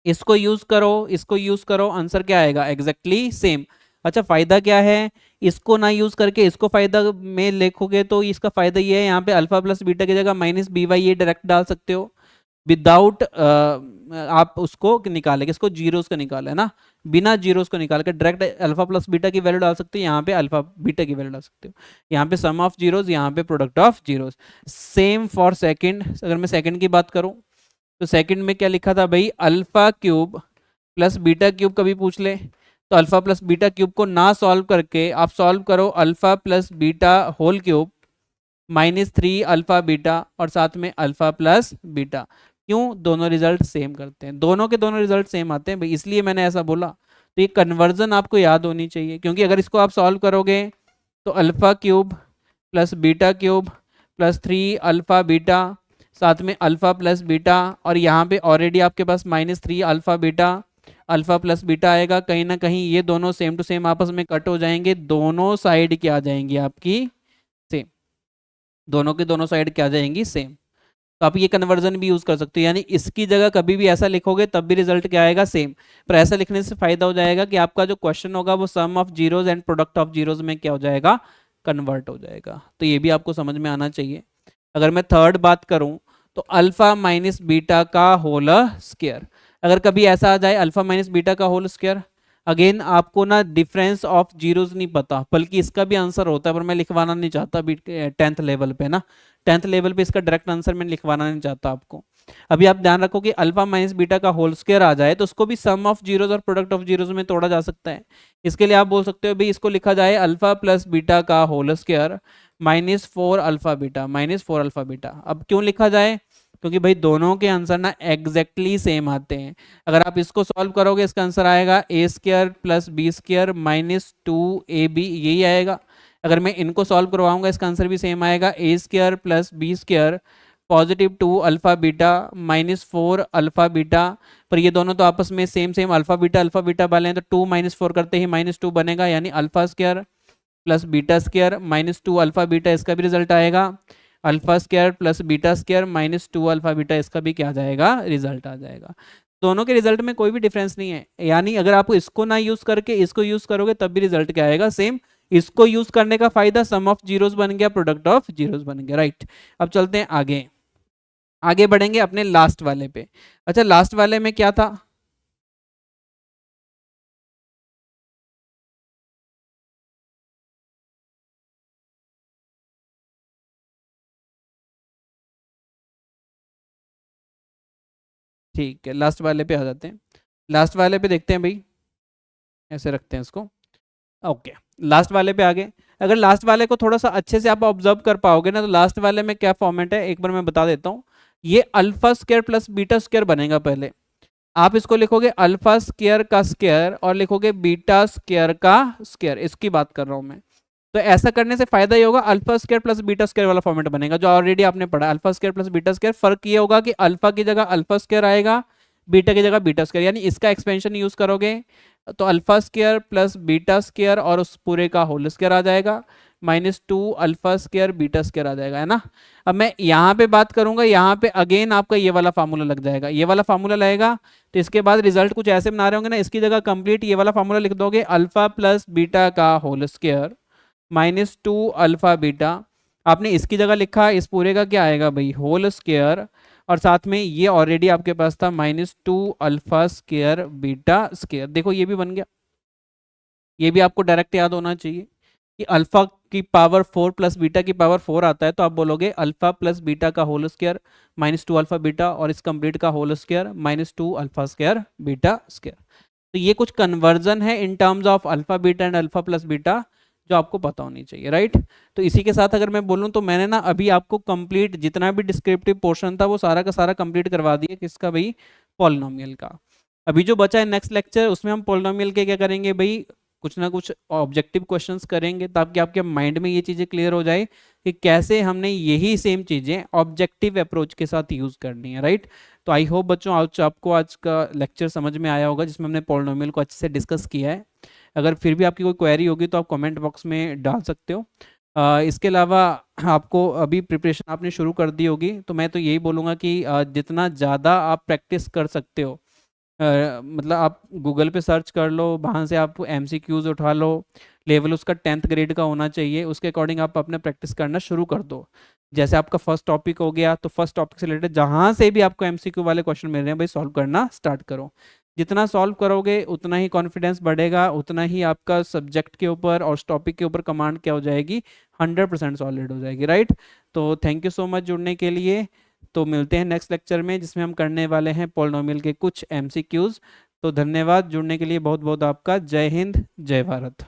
Speaker 1: इसको यूज करो, इसको यूज करो, आंसर क्या आएगा? Exactly same. अच्छा, फायदा क्या है? इसको ना यूज करके इसको फायदा में लिखोगे तो इसका फायदा ये है, यहाँ पे अल्फा प्लस बीटा की जगह -b/a डायरेक्ट डाल सकते हो विदाउट आप उसको निकाले, किसको? जीरोस को निकाले ना, बिना जीरोस को निकाल के डायरेक्ट अल्फा प्लस बीटा की वैल्यू डाल सकते हो, यहाँ पे अल्फा बीटा की वैल्यू डाल सकते हो। यहाँ पे सम ऑफ जीरोस, यहाँ पे product of zeros. Same for second. अगर मैं सेकंड की बात करूँ तो सेकंड में क्या लिखा था भाई? Alpha cube plus beta cube कभी पूछ ले तो अल्फा प्लस बीटा क्यूब को ना सॉल्व करके आप सॉल्व करो alpha plus beta whole cube -3 alpha beta और साथ में अल्फा प्लस बीटा। क्यों? दोनों रिजल्ट सेम करते हैं, दोनों के दोनों रिजल्ट सेम आते हैं भाई, इसलिए मैंने ऐसा बोला। तो ये कन्वर्जन आपको याद होनी चाहिए, क्योंकि अगर इसको आप सॉल्व करोगे तो alpha cube plus beta cube plus 3 alpha beta साथ में अल्फा प्लस बीटा, और यहाँ पे ऑलरेडी आपके पास -3 alpha beta alpha plus beta आएगा। कहीं ना कहीं ये दोनों सेम टू सेम आपस में कट हो जाएंगे, दोनों साइड की आ जाएंगी आपकी सेम। दोनों के दोनों साइड क्या आ जाएंगी, सेम। तो आप ये कन्वर्जन भी यूज कर सकते हो, यानी इसकी जगह कभी भी ऐसा लिखोगे तब भी रिजल्ट क्या आएगा, सेम। पर ऐसा लिखने से फायदा हो जाएगा कि आपका जो क्वेश्चन होगा वो sum of zeros and product of zeros में क्या हो जाएगा, कन्वर्ट हो जाएगा। तो ये भी आपको समझ में आना चाहिए। अगर मैं थर्ड बात करूं तो अल्फा माइनस बीटा का होल स्क्वायर, अगर कभी ऐसा आ जाए अल्फा माइनस बीटा का होल स्क्वायर, अगेन आपको ना डिफरेंस ऑफ जीरोस नहीं पता, बल्कि इसका भी आंसर होता है पर मैं लिखवाना नहीं चाहता अभी 10th लेवल पे ना, 10th लेवल पे इसका डायरेक्ट आंसर मैं लिखवाना नहीं चाहता आपको। अभी आप ध्यान रखो कि अल्फा माइनस बीटा का होल स्क्वायर आ जाए तो उसको भी सम ऑफ जीरोस और प्रोडक्ट ऑफ जीरोस में तोड़ा जा सकता है। इसके लिए आप बोल सकते हो भाई इसको लिखा जाए अल्फा प्लस बीटा का whole square -4 alpha beta, -4 alpha beta. अब क्यों लिखा जाए, क्योंकि भाई दोनों के आंसर ना एग्जैक्टली सेम आते हैं। अगर आप इसको सॉल्व करोगे इसका आंसर आएगा A square plus B square -2ab, यही आएगा। अगर मैं इनको सॉल्व करवाऊंगा इसका आंसर भी सेम आएगा, A square plus B square +2 alpha beta -4 alpha beta. पर ये दोनों तो आपस में सेम सेम अल्फा बीटा वाले हैं, तो 2 -4 करते ही -2 बनेगा, यानी alpha square plus beta square -2 alpha beta, इसका भी रिजल्ट आएगा। Alpha square plus beta square -2 alpha beta, इसका भी क्या आ जाएगा, रिजल्ट आ जाएगा। दोनों के रिजल्ट में कोई भी डिफरेंस नहीं है, यानी अगर आप इसको ना यूज करके इसको यूज करोगे तब भी रिजल्ट क्या आएगा, सेम। इसको यूज करने का फायदा सम ऑफ जीरोस बन गया, प्रोडक्ट ऑफ जीरोस बन गया, राइट। अब चलते हैं आगे, आगे बढ़ेंगे अपने लास्ट वाले पे। अच्छा, लास्ट वाले में क्या था, ठीक है लास्ट वाले पे आ जाते हैं। लास्ट वाले पे देखते हैं भाई, ऐसे रखते हैं इसको, ओके। लास्ट वाले पे आ गए। अगर लास्ट वाले को थोड़ा सा अच्छे से आप ऑब्जर्व कर पाओगे ना, तो लास्ट वाले में क्या फॉर्मेट है एक बार मैं बता देता हूँ। ये alpha square plus beta square बनेगा। पहले आप इसको लिखोगे अल्फा स्क्वायर का स्क्वायर और लिखोगे बीटा स्क्वायर का स्क्वायर, इसकी बात कर रहा हूं मैं। तो ऐसा करने से फायदा ये होगा, alpha square plus beta square वाला फॉर्मेट बनेगा जो ऑलरेडी आपने पढ़ा, alpha square plus beta square. फर्क ये होगा कि अल्फा की जगह अल्फा स्क्वायर आएगा, बीटा की जगह बीटा स्क्वायर, यानी इसका एक्सपेंशन यूज करोगे तो alpha square plus beta square और उस पूरे का होल स्क्वायर आ जाएगा, -2 अल्फा स्क्वायर बीटा स्क्वायर आ जाएगा, है ना। अब मैं यहाँ पे बात करूंगा, यहाँ पे अगेन आपका ये वाला फार्मूला लग जाएगा, ये वाला फार्मूला लगेगा। तो इसके बाद रिजल्ट कुछ ऐसे बना रहे होंगे ना, इसकी जगह कंप्लीट ये वाला फार्मूला लिख दोगे, अल्फा प्लस बीटा का होल स्क्वायर -2 अल्फा बीटा। आपने इसकी जगह लिखा, इस पूरे का क्या आएगा भाई, होल स्क्वायर, और साथ में ये ऑलरेडी आपके पास था -2 अल्फा स्क्वायर बीटा स्क्वायर। देखो ये भी बन गया, ये भी आपको डायरेक्ट याद होना चाहिए कि अल्फा की पावर 4 प्लस बीटा की पावर 4 आता है, तो आप बोलोगे अल्फा प्लस बीटा का होल स्क्वायर -2 अल्फा बीटा, और इस कंप्लीट का whole square -2 alpha square beta square. तो ये कुछ कन्वर्जन है in terms of alpha beta and alpha plus beta, जो आपको पता होनी चाहिए, राइट। तो इसी के साथ अगर मैं बोलूं तो मैंने ना अभी आपको कंप्लीट जितना भी डिस्क्रिप्टिव पोर्शन था वो सारा का सारा कंप्लीट करवा दिया, किसका भाई, पॉलिनोमियल का। अभी जो बचा है नेक्स्ट लेक्चर, उसमें हम पॉलिनोमियल के क्या करेंगे भाई, कुछ ना कुछ ऑब्जेक्टिव क्वेश्चंस करेंगे, ताकि आपके माइंड में ये चीज़ें क्लियर हो जाए कि कैसे हमने यही सेम चीज़ें ऑब्जेक्टिव अप्रोच के साथ यूज़ करनी है, राइट। तो आई होप बच्चों आज आपको आज का लेक्चर समझ में आया होगा, जिसमें हमने पॉलिनोमियल को अच्छे से डिस्कस किया है। अगर फिर भी आपकी कोई क्वेरी होगी तो आप कमेंट बॉक्स में डाल सकते हो। इसके अलावा आपको अभी प्रिपरेशन आपने शुरू कर दी होगी, तो मैं तो यही बोलूँगा कि जितना ज़्यादा आप प्रैक्टिस कर सकते हो, मतलब आप गूगल पे सर्च कर लो, वहाँ से आप MCQs उठा लो, लेवल उसका 10th ग्रेड का होना चाहिए, उसके अकॉर्डिंग आप अपने प्रैक्टिस करना शुरू कर दो। जैसे आपका फर्स्ट टॉपिक हो गया, तो फर्स्ट टॉपिक से रिलेटेड जहाँ से भी आपको MCQ वाले क्वेश्चन मिल रहे हैं भाई, सॉल्व करना स्टार्ट करो। जितना सॉल्व करोगे उतना ही कॉन्फिडेंस बढ़ेगा, उतना ही आपका सब्जेक्ट के ऊपर और उस टॉपिक के ऊपर कमांड क्या हो जाएगी, 100% सॉलिड हो जाएगी, राइट। तो थैंक यू सो मच जुड़ने के लिए। तो मिलते हैं नेक्स्ट लेक्चर में, जिसमें हम करने वाले हैं पॉलिनोमियल के कुछ MCQs। तो धन्यवाद जुड़ने के लिए, बहुत बहुत आपका। जय हिंद, जय भारत।